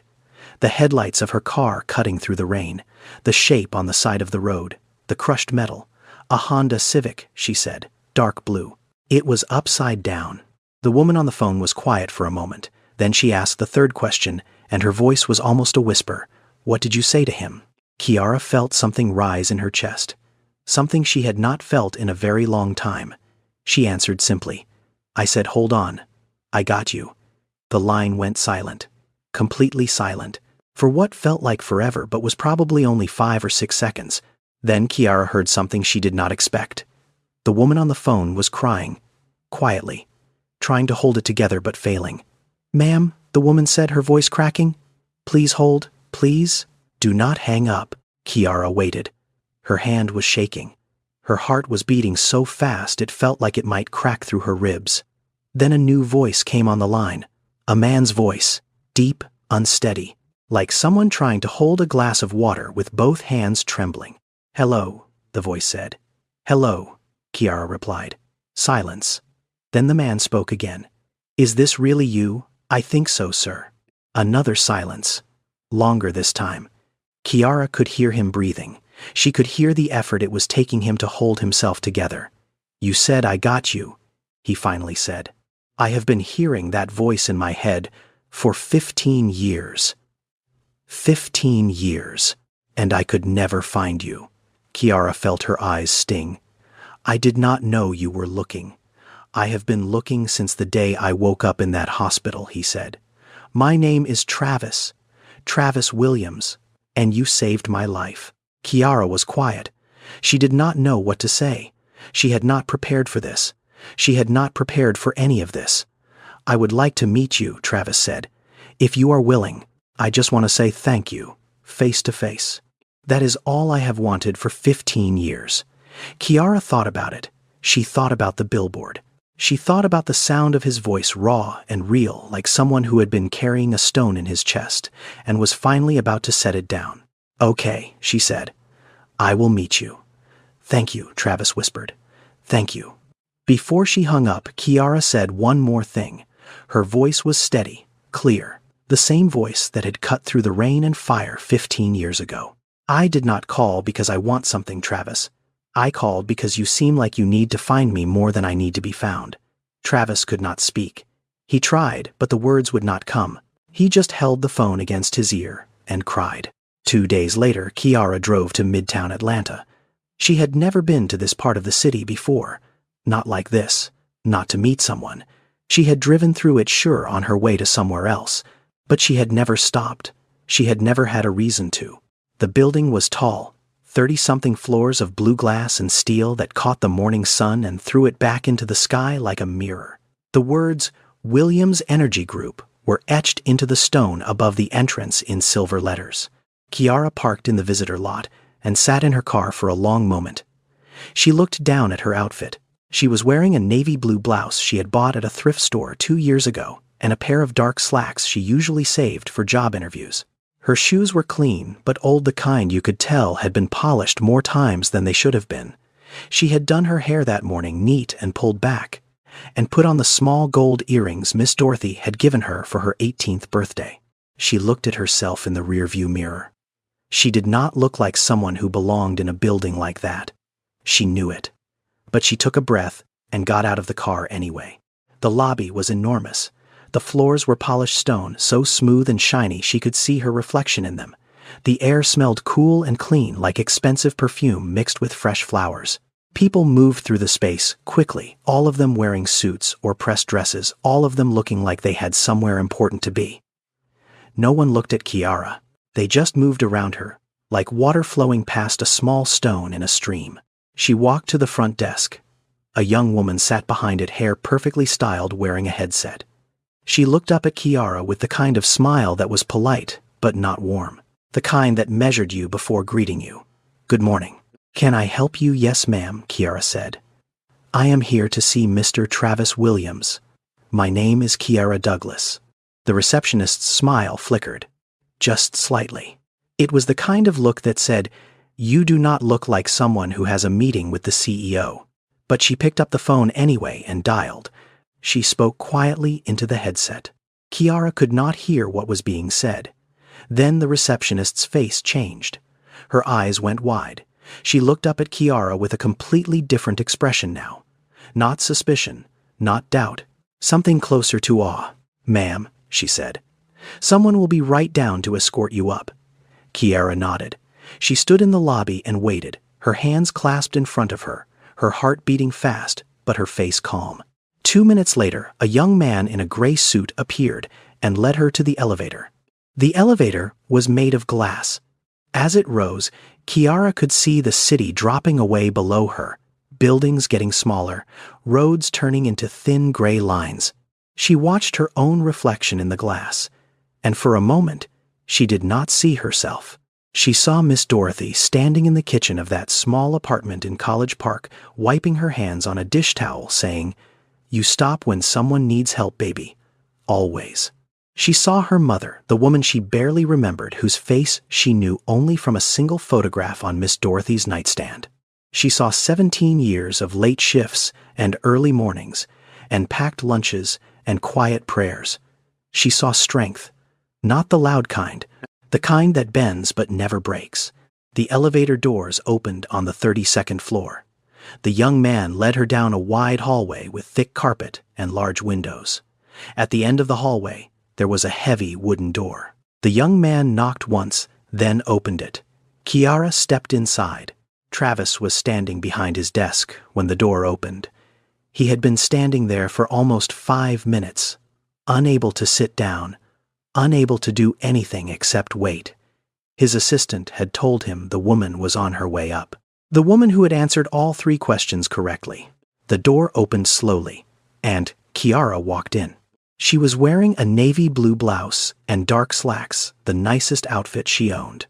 The headlights of her car cutting through the rain. The shape on the side of the road. The crushed metal. A Honda Civic, she said. Dark blue. It was upside down. The woman on the phone was quiet for a moment. Then she asked the third question, and her voice was almost a whisper. What did you say to him? Kiara felt something rise in her chest. Something she had not felt in a very long time. She answered simply. I said, hold on. I got you. The line went silent. Completely silent. For what felt like forever but was probably only 5 or 6 seconds. Then Kiara heard something she did not expect. The woman on the phone was crying. Quietly. Trying to hold it together but failing. Ma'am, the woman said, her voice cracking. Please hold, please. Do not hang up. Kiara waited. Her hand was shaking. Her heart was beating so fast it felt like it might crack through her ribs. Then a new voice came on the line. A man's voice. Deep, unsteady. Like someone trying to hold a glass of water with both hands trembling. Hello, the voice said. Hello, Kiara replied. Silence. Then the man spoke again. Is this really you? I think so, sir. Another silence. Longer this time. Kiara could hear him breathing. She could hear the effort it was taking him to hold himself together. You said I got you, he finally said. I have been hearing that voice in my head for 15 years. 15 years. And I could never find you. Kiara felt her eyes sting. I did not know you were looking. I have been looking since the day I woke up in that hospital, he said. My name is Travis. Travis Williams. And you saved my life. Kiara was quiet. She did not know what to say. She had not prepared for this. She had not prepared for any of this. I would like to meet you, Travis said. If you are willing, I just want to say thank you, face to face. That is all I have wanted for 15 years. Kiara thought about it. She thought about the billboard. She thought about the sound of his voice, raw and real, like someone who had been carrying a stone in his chest and was finally about to set it down. Okay, she said. I will meet you. Thank you, Travis whispered. Thank you. Before she hung up, Kiara said one more thing. Her voice was steady, clear, the same voice that had cut through the rain and fire 15 years ago. I did not call because I want something, Travis. I called because you seem like you need to find me more than I need to be found. Travis could not speak. He tried, but the words would not come. He just held the phone against his ear and cried. 2 days later, Kiara drove to Midtown Atlanta. She had never been to this part of the city before. Not like this. Not to meet someone. She had driven through it sure on her way to somewhere else. But she had never stopped. She had never had a reason to. The building was tall. 30-something floors of blue glass and steel that caught the morning sun and threw it back into the sky like a mirror. The words, Williams Energy Group, were etched into the stone above the entrance in silver letters. Kiara parked in the visitor lot and sat in her car for a long moment. She looked down at her outfit. She was wearing a navy blue blouse she had bought at a thrift store 2 years ago and a pair of dark slacks she usually saved for job interviews. Her shoes were clean, but old, the kind you could tell had been polished more times than they should have been. She had done her hair that morning neat and pulled back, and put on the small gold earrings Miss Dorothy had given her for her 18th birthday. She looked at herself in the rearview mirror. She did not look like someone who belonged in a building like that. She knew it. But she took a breath and got out of the car anyway. The lobby was enormous. The floors were polished stone, so smooth and shiny she could see her reflection in them. The air smelled cool and clean like expensive perfume mixed with fresh flowers. People moved through the space quickly, all of them wearing suits or pressed dresses, all of them looking like they had somewhere important to be. No one looked at Kiara. They just moved around her, like water flowing past a small stone in a stream. She walked to the front desk. A young woman sat behind it, hair perfectly styled, wearing a headset. She looked up at Kiara with the kind of smile that was polite, but not warm. The kind that measured you before greeting you. "Good morning. Can I help you?" "Yes, ma'am," Kiara said. "I am here to see Mr. Travis Williams. My name is Kiara Douglas." The receptionist's smile flickered. Just slightly. It was the kind of look that said, "You do not look like someone who has a meeting with the CEO." But she picked up the phone anyway and dialed. She spoke quietly into the headset. Kiara could not hear what was being said. Then the receptionist's face changed. Her eyes went wide. She looked up at Kiara with a completely different expression now. Not suspicion, not doubt, something closer to awe. "Ma'am," she said, "someone will be right down to escort you up." Kiara nodded. She stood in the lobby and waited, her hands clasped in front of her, her heart beating fast, but her face calm. 2 minutes later, a young man in a gray suit appeared and led her to the elevator. The elevator was made of glass. As it rose, Kiara could see the city dropping away below her, buildings getting smaller, roads turning into thin gray lines. She watched her own reflection in the glass, and for a moment, she did not see herself. She saw Miss Dorothy standing in the kitchen of that small apartment in College Park, wiping her hands on a dish towel, saying, "You stop when someone needs help, baby. Always." She saw her mother, the woman she barely remembered, whose face she knew only from a single photograph on Miss Dorothy's nightstand. She saw 17 years of late shifts and early mornings, and packed lunches and quiet prayers. She saw strength, not the loud kind, the kind that bends but never breaks. The elevator doors opened on the 32nd floor. The young man led her down a wide hallway with thick carpet and large windows. At the end of the hallway, there was a heavy wooden door. The young man knocked once, then opened it. Kiara stepped inside. Travis was standing behind his desk when the door opened. He had been standing there for almost 5 minutes, unable to sit down, unable to do anything except wait. His assistant had told him the woman was on her way up. The woman who had answered all 3 questions correctly. The door opened slowly, and Kiara walked in. She was wearing a navy blue blouse and dark slacks, the nicest outfit she owned.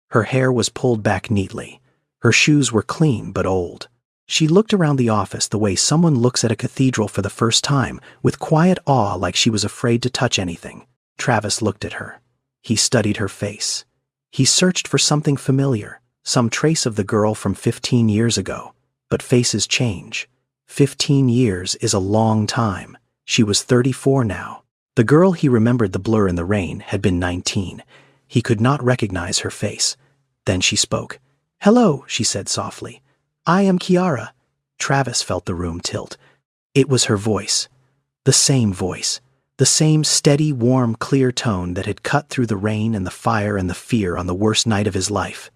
Her hair was pulled back neatly. Her shoes were clean but old. She looked around the office the way someone looks at a cathedral for the first time, with quiet awe, like she was afraid to touch anything. Travis looked at her. He studied her face. He searched for something familiar, some trace of the girl from 15 years ago. But faces change. 15 years is a long time. She was 34 now. The girl he remembered, the blur in the rain, had been 19. He could not recognize her face. Then she spoke. "Hello," she said softly. "I am Kiara." Travis felt the room tilt. It was her voice. The same steady, warm, clear tone that had cut through the rain and the fire and the fear on the worst night of his life.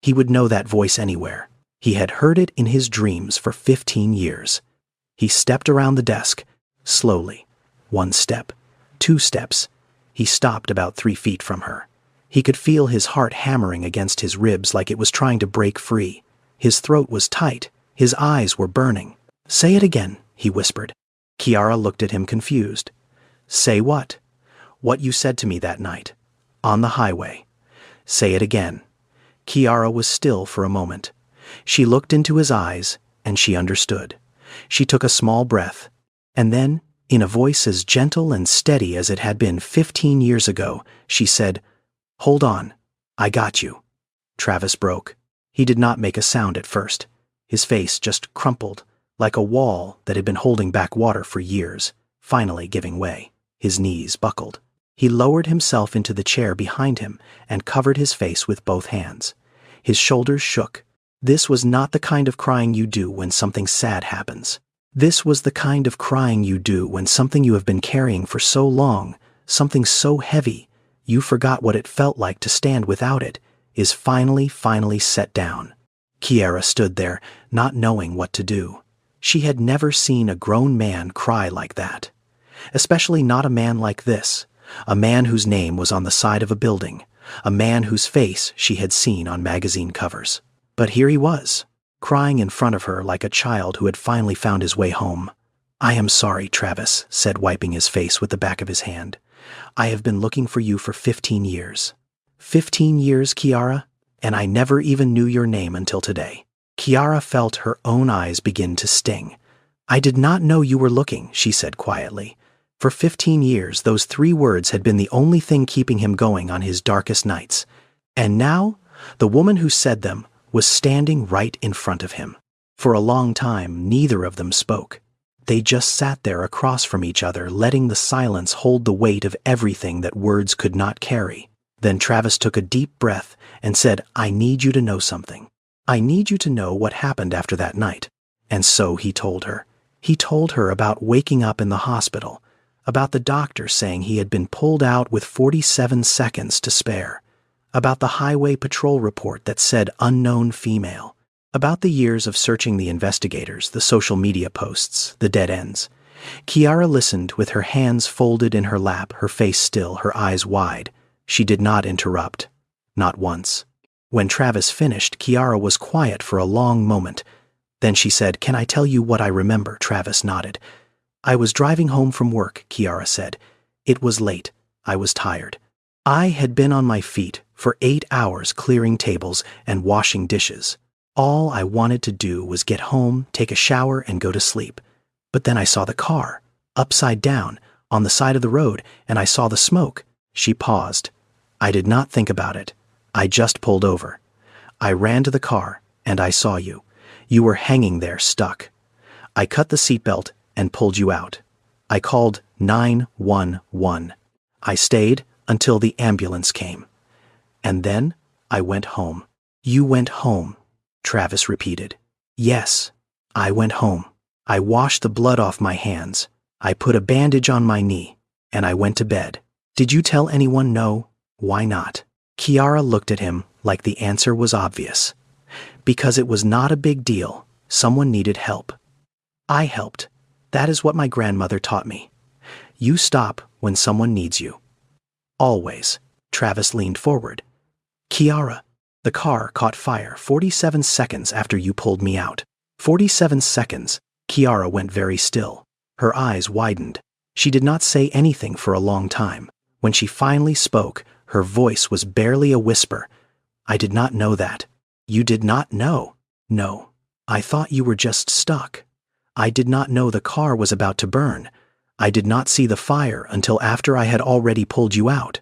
He would know that voice anywhere. He had heard it in his dreams for 15 years. He stepped around the desk, slowly. 1 step, 2 steps. He stopped about 3 feet from her. He could feel his heart hammering against his ribs like it was trying to break free. His throat was tight. His eyes were burning. "Say it again," he whispered. Kiara looked at him confused. "Say what?" "What you said to me that night. On the highway." "Say it again." Kiara was still for a moment. She looked into his eyes, and she understood. She took a small breath, and then, in a voice as gentle and steady as it had been 15 years ago, she said, "Hold on, I got you." Travis broke. He did not make a sound at first. His face just crumpled, like a wall that had been holding back water for years, finally giving way. His knees buckled. He lowered himself into the chair behind him and covered his face with both hands. His shoulders shook. This was not the kind of crying you do when something sad happens. This was the kind of crying you do when something you have been carrying for so long, something so heavy, you forgot what it felt like to stand without it, is finally set down. Kiara stood there, not knowing what to do. She had never seen a grown man cry like that. Especially not a man like this, a man whose name was on the side of a building, a man whose face she had seen on magazine covers. But here he was, crying in front of her like a child who had finally found his way home. "I am sorry," Travis said, wiping his face with the back of his hand. "I have been looking for you for 15 years. 15 years, Kiara? And I never even knew your name until today." Kiara felt her own eyes begin to sting. "I did not know you were looking," she said quietly. For 15 years, those 3 words had been the only thing keeping him going on his darkest nights. And now, the woman who said them was standing right in front of him. For a long time, neither of them spoke. They just sat there across from each other, letting the silence hold the weight of everything that words could not carry. Then Travis took a deep breath and said, "I need you to know something. I need you to know what happened after that night." And so he told her. He told her about waking up in the hospital, about the doctor saying he had been pulled out with 47 seconds to spare, about the highway patrol report that said unknown female, about the years of searching the investigators, the social media posts, the dead ends. Kiara listened with her hands folded in her lap, her face still, her eyes wide. She did not interrupt. Not once. When Travis finished, Kiara was quiet for a long moment. Then she said, "Can I tell you what I remember?" Travis nodded. "I was driving home from work," Kiara said. "It was late. I was tired. I had been on my feet for 8 hours clearing tables and washing dishes. All I wanted to do was get home, take a shower, and go to sleep. But then I saw the car, upside down, on the side of the road, and I saw the smoke." She paused. "I did not think about it. I just pulled over. I ran to the car, and I saw you. You were hanging there, stuck. I cut the seatbelt and pulled you out. I called 911. I stayed until the ambulance came. And then I went home." "You went home," Travis repeated. "Yes, I went home. I washed the blood off my hands. I put a bandage on my knee, and I went to bed." "Did you tell anyone?" "No." "Why not?" Kiara looked at him like the answer was obvious. "Because it was not a big deal. Someone needed help. I helped. That is what my grandmother taught me. You stop when someone needs you. Always." Travis leaned forward. "Kiara, the car caught fire 47 seconds after you pulled me out." 47 seconds. Kiara went very still. Her eyes widened. She did not say anything for a long time. When she finally spoke, her voice was barely a whisper. "I did not know that." "You did not know?" "No. I thought you were just stuck. I did not know the car was about to burn. I did not see the fire until after I had already pulled you out."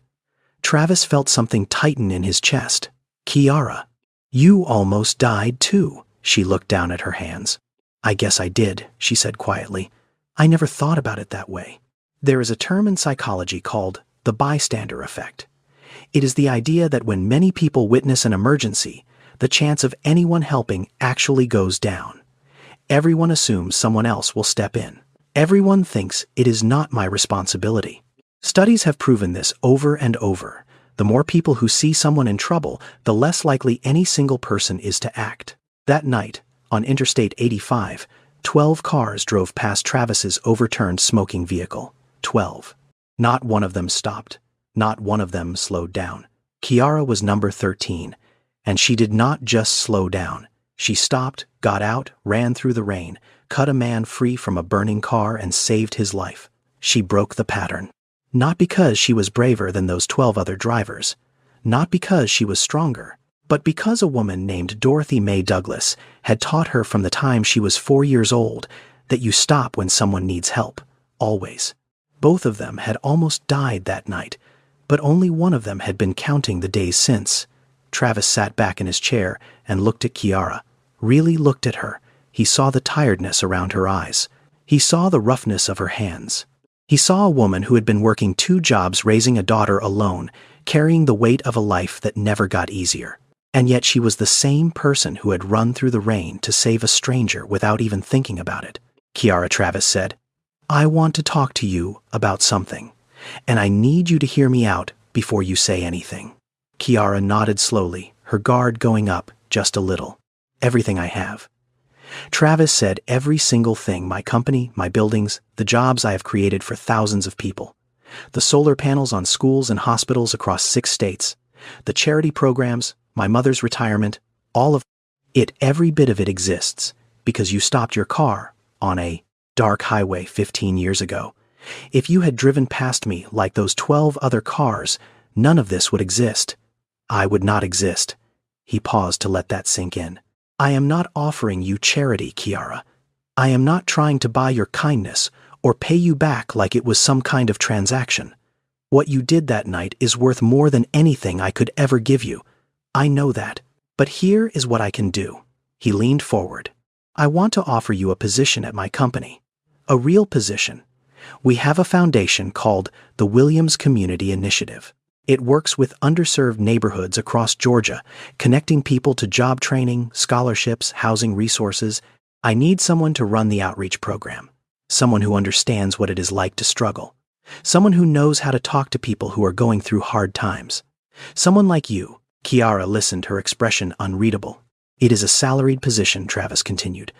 Travis felt something tighten in his chest. "Kiara, you almost died too." She looked down at her hands. "I guess I did," she said quietly. "I never thought about it that way. There is a term in psychology called the bystander effect. It is the idea that when many people witness an emergency, the chance of anyone helping actually goes down. Everyone assumes someone else will step in. Everyone thinks it is not my responsibility. Studies have proven this over and over. The more people who see someone in trouble, the less likely any single person is to act." That night, on Interstate 85, 12 cars drove past Travis's overturned smoking vehicle. 12. Not one of them stopped. Not one of them slowed down. Kiara was number 13, and she did not just slow down. She stopped, got out, ran through the rain, cut a man free from a burning car, and saved his life. She broke the pattern. Not because she was braver than those 12 other drivers. Not because she was stronger. But because a woman named Dorothy Mae Douglas had taught her from the time she was 4 years old that you stop when someone needs help. Always. Both of them had almost died that night, but only one of them had been counting the days since. Travis sat back in his chair and looked at Kiara. Really looked at her. He saw the tiredness around her eyes. He saw the roughness of her hands. He saw a woman who had been working 2 jobs raising a daughter alone, carrying the weight of a life that never got easier. And yet she was the same person who had run through the rain to save a stranger without even thinking about it. "Kiara," Travis said, "I want to talk to you about something, and I need you to hear me out before you say anything." Kiara nodded slowly, her guard going up just a little. Everything I have. Travis said every single thing: my company, my buildings, the jobs I have created for thousands of people, the solar panels on schools and hospitals across 6 states, the charity programs, my mother's retirement, all of it, every bit of it exists because you stopped your car on a dark highway 15 years ago. If you had driven past me like those 12 other cars, none of this would exist. I would not exist. He paused to let that sink in. I am not offering you charity, Kiara. I am not trying to buy your kindness or pay you back like it was some kind of transaction. What you did that night is worth more than anything I could ever give you. I know that. But here is what I can do. He leaned forward. I want to offer you a position at my company. A real position. We have a foundation called the Williams Community Initiative. It works with underserved neighborhoods across Georgia, connecting people to job training, scholarships, housing resources. I need someone to run the outreach program. Someone who understands what it is like to struggle. Someone who knows how to talk to people who are going through hard times. Someone like you. Kiara listened, her expression unreadable. It is a salaried position, Travis continued.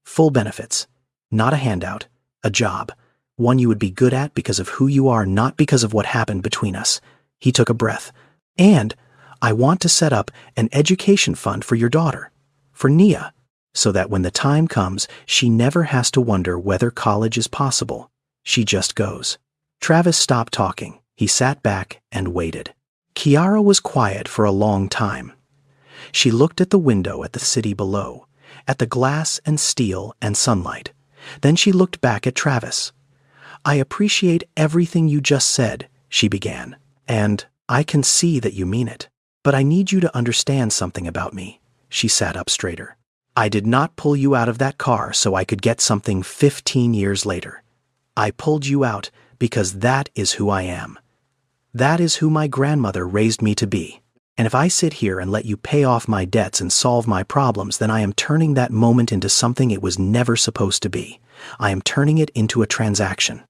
Full benefits. Not a handout. A job. One you would be good at because of who you are, not because of what happened between us. He took a breath. And I want to set up an education fund for your daughter, for Nia, so that when the time comes, she never has to wonder whether college is possible. She just goes. Travis stopped talking. He sat back and waited. Kiara was quiet for a long time. She looked at the window at the city below, at the glass and steel and sunlight. Then she looked back at Travis. I appreciate everything you just said, she began. And I can see that you mean it. But I need you to understand something about me. She sat up straighter. I did not pull you out of that car so I could get something 15 years later. I pulled you out because that is who I am. That is who my grandmother raised me to be. And if I sit here and let you pay off my debts and solve my problems, then I am turning that moment into something it was never supposed to be. I am turning it into a transaction.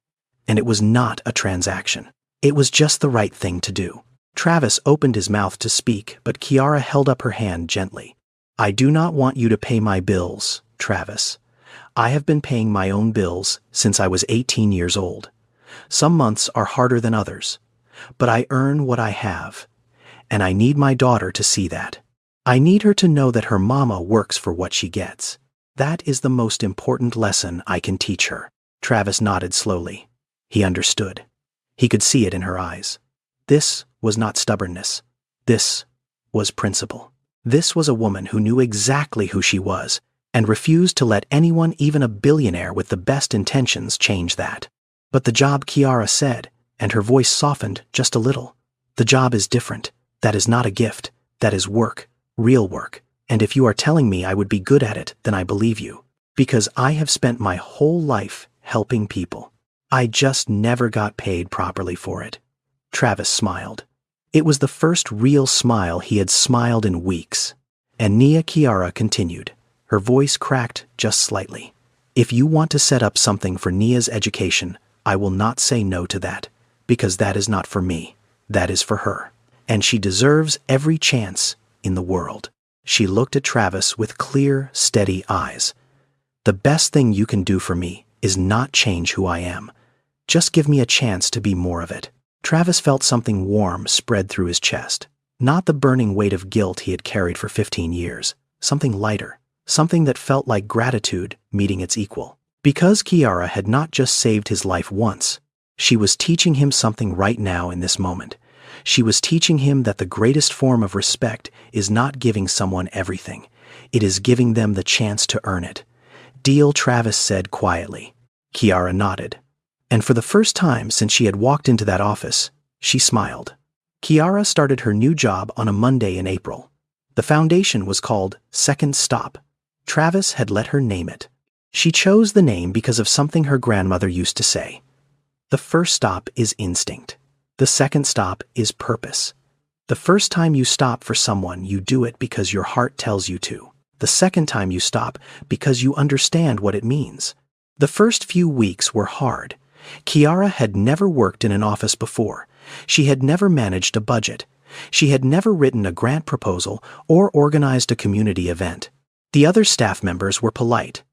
And it was not a transaction. It was just the right thing to do. Travis opened his mouth to speak, but Kiara held up her hand gently. I do not want you to pay my bills, Travis. I have been paying my own bills since I was 18 years old. Some months are harder than others, but I earn what I have, and I need my daughter to see that. I need her to know that her mama works for what she gets. That is the most important lesson I can teach her. Travis nodded slowly. He understood. He could see it in her eyes. This was not stubbornness. This was principle. This was a woman who knew exactly who she was and refused to let anyone, even a billionaire with the best intentions, change that. But the job, Kiara said, and her voice softened just a little. The job is different. That is not a gift. That is work, real work. And if you are telling me I would be good at it, then I believe you. Because I have spent my whole life helping people. I just never got paid properly for it. Travis smiled. It was the first real smile he had smiled in weeks. And Kiara continued. Her voice cracked just slightly. If you want to set up something for Nia's education, I will not say no to that. Because that is not for me. That is for her. And she deserves every chance in the world. She looked at Travis with clear, steady eyes. The best thing you can do for me is not change who I am. Just give me a chance to be more of it. Travis felt something warm spread through his chest. Not the burning weight of guilt he had carried for 15 years. Something lighter. Something that felt like gratitude meeting its equal. Because Kiara had not just saved his life once, she was teaching him something right now in this moment. She was teaching him that the greatest form of respect is not giving someone everything. It is giving them the chance to earn it. Deal, Travis said quietly. Kiara nodded. And for the first time since she had walked into that office, she smiled. Kiara started her new job on a Monday in April. The foundation was called Second Stop. Travis had let her name it. She chose the name because of something her grandmother used to say. The first stop is instinct. The second stop is purpose. The first time you stop for someone, you do it because your heart tells you to. The second time you stop because you understand what it means. The first few weeks were hard. Kiara had never worked in an office before. She had never managed a budget. She had never written a grant proposal or organized a community event. The other staff members were polite,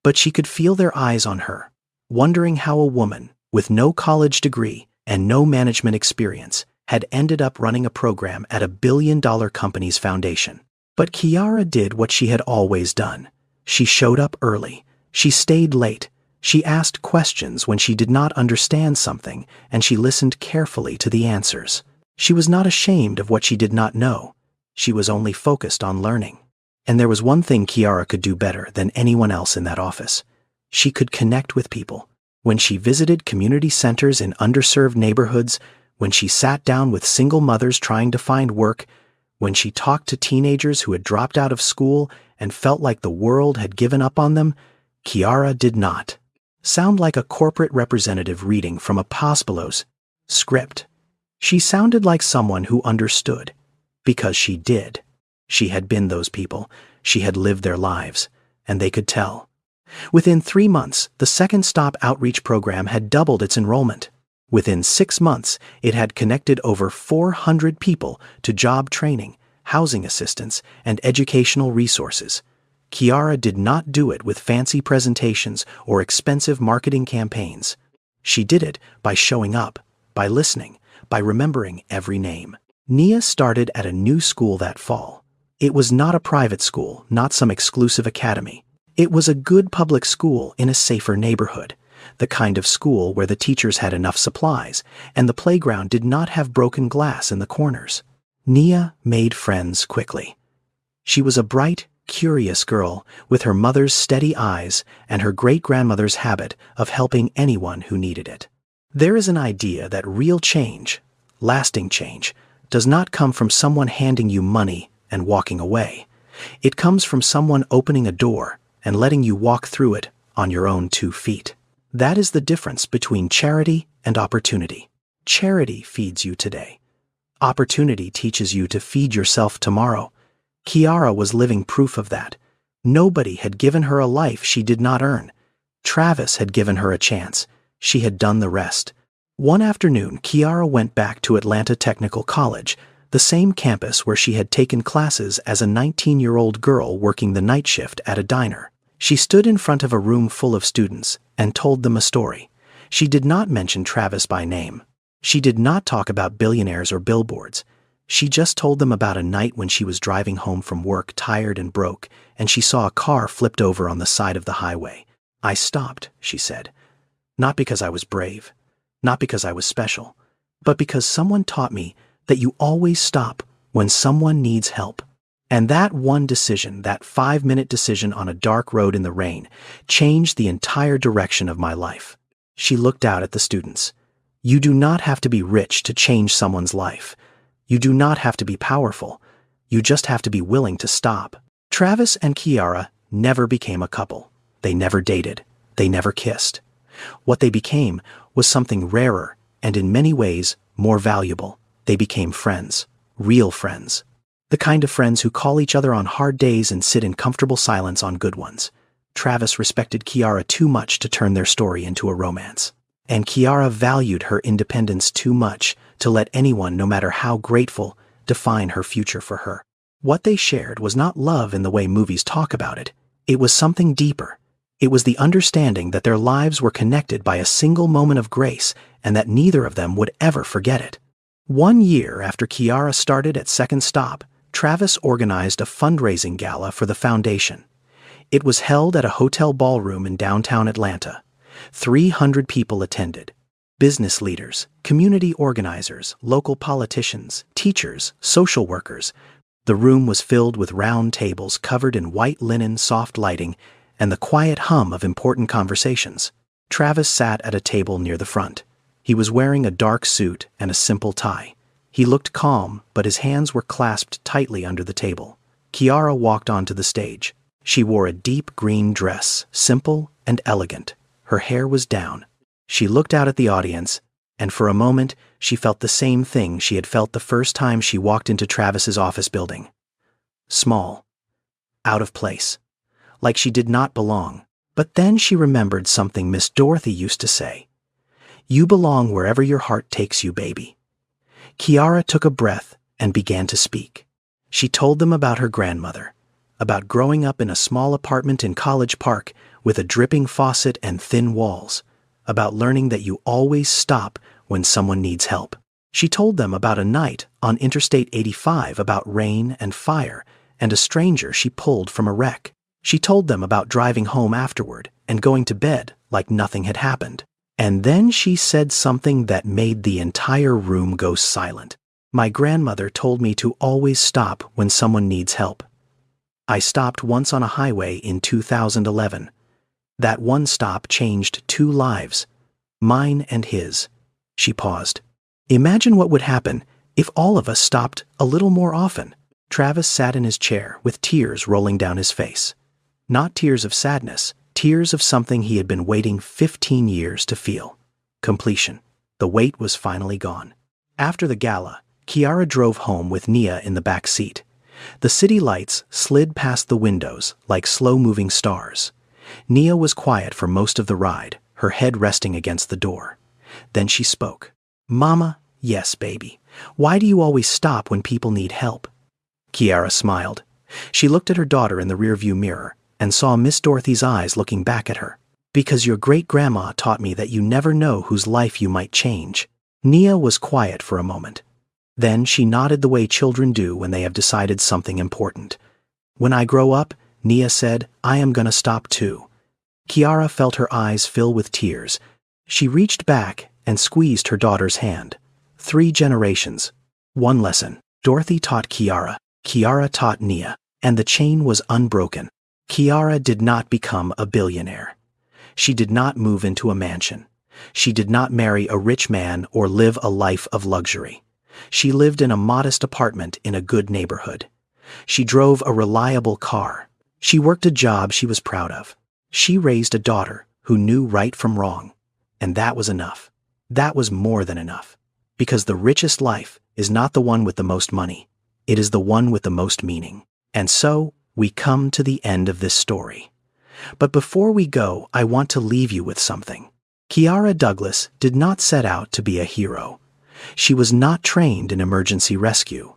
but she could feel their eyes on her, wondering how a woman with no college degree and no management experience had ended up running a program at a billion-dollar company's foundation. But Kiara did what she had always done. She showed up early. She stayed late. She asked questions when she did not understand something, and she listened carefully to the answers. She was not ashamed of what she did not know. She was only focused on learning. And there was one thing Kiara could do better than anyone else in that office. She could connect with people. When she visited community centers in underserved neighborhoods, when she sat down with single mothers trying to find work, when she talked to teenagers who had dropped out of school and felt like the world had given up on them, Kiara did not sound like a corporate representative reading from a Paspalos script. She sounded like someone who understood, because she did. She had been those people, she had lived their lives, and they could tell. Within 3 months, the Second Stop outreach program had doubled its enrollment. Within 6 months, it had connected over 400 people to job training, housing assistance, and educational resources. Kiara did not do it with fancy presentations or expensive marketing campaigns. She did it by showing up, by listening, by remembering every name. Nia started at a new school that fall. It was not a private school, not some exclusive academy. It was a good public school in a safer neighborhood, the kind of school where the teachers had enough supplies and the playground did not have broken glass in the corners. Nia made friends quickly. She was a bright, curious girl with her mother's steady eyes and her great-grandmother's habit of helping anyone who needed it. There is an idea that real change, lasting change, does not come from someone handing you money and walking away. It comes from someone opening a door and letting you walk through it on your own 2 feet. That is the difference between charity and opportunity. Charity feeds you today. Opportunity teaches you to feed yourself tomorrow. Kiara was living proof of that. Nobody had given her a life she did not earn. Travis had given her a chance. She had done the rest. One afternoon, Kiara went back to Atlanta Technical College, the same campus where she had taken classes as a 19-year-old girl working the night shift at a diner. She stood in front of a room full of students and told them a story. She did not mention Travis by name. She did not talk about billionaires or billboards. She just told them about a night when she was driving home from work tired and broke, and she saw a car flipped over on the side of the highway. I stopped, she said. Not because I was brave, not because I was special, but because someone taught me that you always stop when someone needs help. And that one decision, that 5-minute decision on a dark road in the rain, changed the entire direction of my life. She looked out at the students. You do not have to be rich to change someone's life. You do not have to be powerful. You just have to be willing to stop. Travis and Kiara never became a couple. They never dated. They never kissed. What they became was something rarer and in many ways more valuable. They became friends, real friends. The kind of friends who call each other on hard days and sit in comfortable silence on good ones. Travis respected Kiara too much to turn their story into a romance. And Kiara valued her independence too much to let anyone, no matter how grateful, define her future for her. What they shared was not love in the way movies talk about it. It was something deeper. It was the understanding that their lives were connected by a single moment of grace and that neither of them would ever forget it. 1 year after Kiara started at Second Stop, Travis organized a fundraising gala for the foundation. It was held at a hotel ballroom in downtown Atlanta. 300 people attended. Business leaders, community organizers, local politicians, teachers, social workers. The room was filled with round tables covered in white linen soft lighting and the quiet hum of important conversations. Travis sat at a table near the front. He was wearing a dark suit and a simple tie. He looked calm, but his hands were clasped tightly under the table. Kiara walked onto the stage. She wore a deep green dress, simple and elegant. Her hair was down. She looked out at the audience, and for a moment she felt the same thing she had felt the first time she walked into Travis's office building. Small. Out of place. Like she did not belong. But then she remembered something Miss Dorothy used to say. You belong wherever your heart takes you, baby. Kiara took a breath and began to speak. She told them about her grandmother, about growing up in a small apartment in College Park with a dripping faucet and thin walls, about learning that you always stop when someone needs help. She told them about a night on Interstate 85 about rain and fire and a stranger she pulled from a wreck. She told them about driving home afterward and going to bed like nothing had happened. And then she said something that made the entire room go silent. My grandmother told me to always stop when someone needs help. I stopped once on a highway in 2011. That one stop changed 2 lives, mine and his. She paused. Imagine what would happen if all of us stopped a little more often. Travis sat in his chair with tears rolling down his face. Not tears of sadness, tears of something he had been waiting 15 years to feel. Completion. The wait was finally gone. After the gala, Kiara drove home with Nia in the back seat. The city lights slid past the windows like slow-moving stars. Nia was quiet for most of the ride, her head resting against the door. Then she spoke. "Mama, yes, baby. Why do you always stop when people need help?" Kiara smiled. She looked at her daughter in the rearview mirror and saw Miss Dorothy's eyes looking back at her. "Because your great-grandma taught me that you never know whose life you might change." Nia was quiet for a moment. Then she nodded the way children do when they have decided something important. "When I grow up," Nia said, "I am gonna stop too." Kiara felt her eyes fill with tears. She reached back and squeezed her daughter's hand. 3 generations. 1 lesson. Dorothy taught Kiara. Kiara taught Nia. And the chain was unbroken. Kiara did not become a billionaire. She did not move into a mansion. She did not marry a rich man or live a life of luxury. She lived in a modest apartment in a good neighborhood. She drove a reliable car. She worked a job she was proud of. She raised a daughter who knew right from wrong. And that was enough. That was more than enough. Because the richest life is not the one with the most money. It is the one with the most meaning. And so, we come to the end of this story. But before we go, I want to leave you with something. Kiara Douglas did not set out to be a hero. She was not trained in emergency rescue.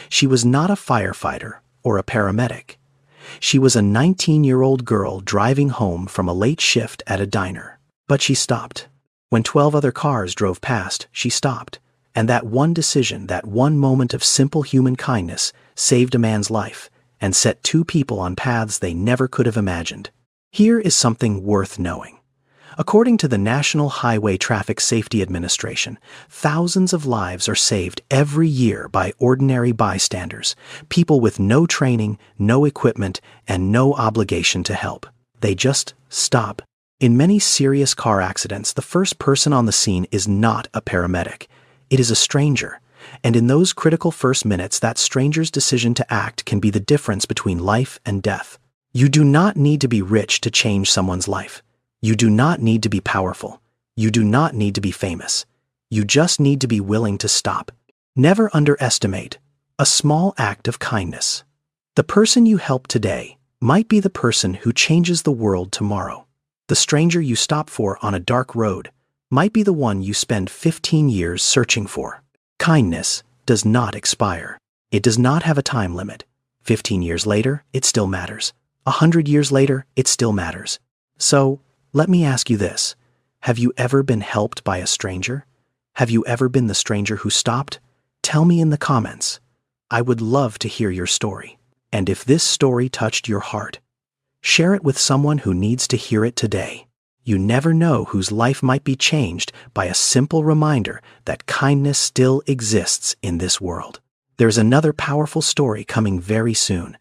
She was not a firefighter or a paramedic. She was a 19-year-old girl driving home from a late shift at a diner. But she stopped. When 12 other cars drove past, she stopped. And that one decision, that one moment of simple human kindness, saved a man's life and set 2 people on paths they never could have imagined. Here is something worth knowing. According to the National Highway Traffic Safety Administration, thousands of lives are saved every year by ordinary bystanders, people with no training, no equipment, and no obligation to help. They just stop. In many serious car accidents, the first person on the scene is not a paramedic. It is a stranger. And in those critical first minutes, that stranger's decision to act can be the difference between life and death. You do not need to be rich to change someone's life. You do not need to be powerful. You do not need to be famous. You just need to be willing to stop. Never underestimate a small act of kindness. The person you help today might be the person who changes the world tomorrow. The stranger you stop for on a dark road might be the one you spend 15 years searching for. Kindness does not expire. It does not have a time limit. 15 years later, it still matters. 100 years later, it still matters. So, let me ask you this. Have you ever been helped by a stranger? Have you ever been the stranger who stopped? Tell me in the comments. I would love to hear your story. And if this story touched your heart, share it with someone who needs to hear it today. You never know whose life might be changed by a simple reminder that kindness still exists in this world. There's another powerful story coming very soon.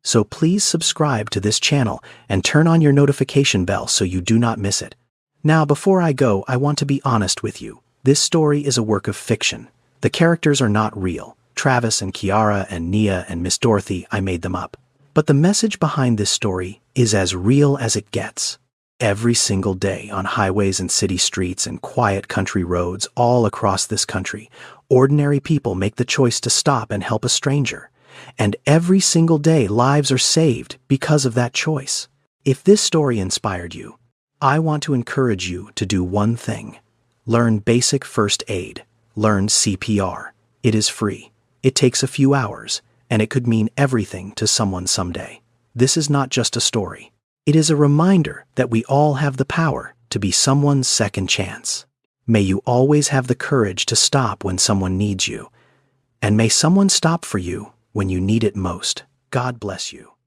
So please subscribe to this channel and turn on your notification bell so you do not miss it. Now, before I go, I want to be honest with you. This story is a work of fiction. The characters are not real. Travis and Kiara and Nia and Miss Dorothy, I made them up. But the message behind this story is as real as it gets. Every single day on highways and city streets and quiet country roads all across this country, ordinary people make the choice to stop and help a stranger. And every single day, lives are saved because of that choice. If this story inspired you, I want to encourage you to do one thing. Learn basic first aid. Learn CPR. It is free. It takes a few hours, and it could mean everything to someone someday. this is not just a story. It is a reminder that we all have the power to be someone's second chance. May you always have the courage to stop when someone needs you. And may someone stop for you when you need it most. God bless you.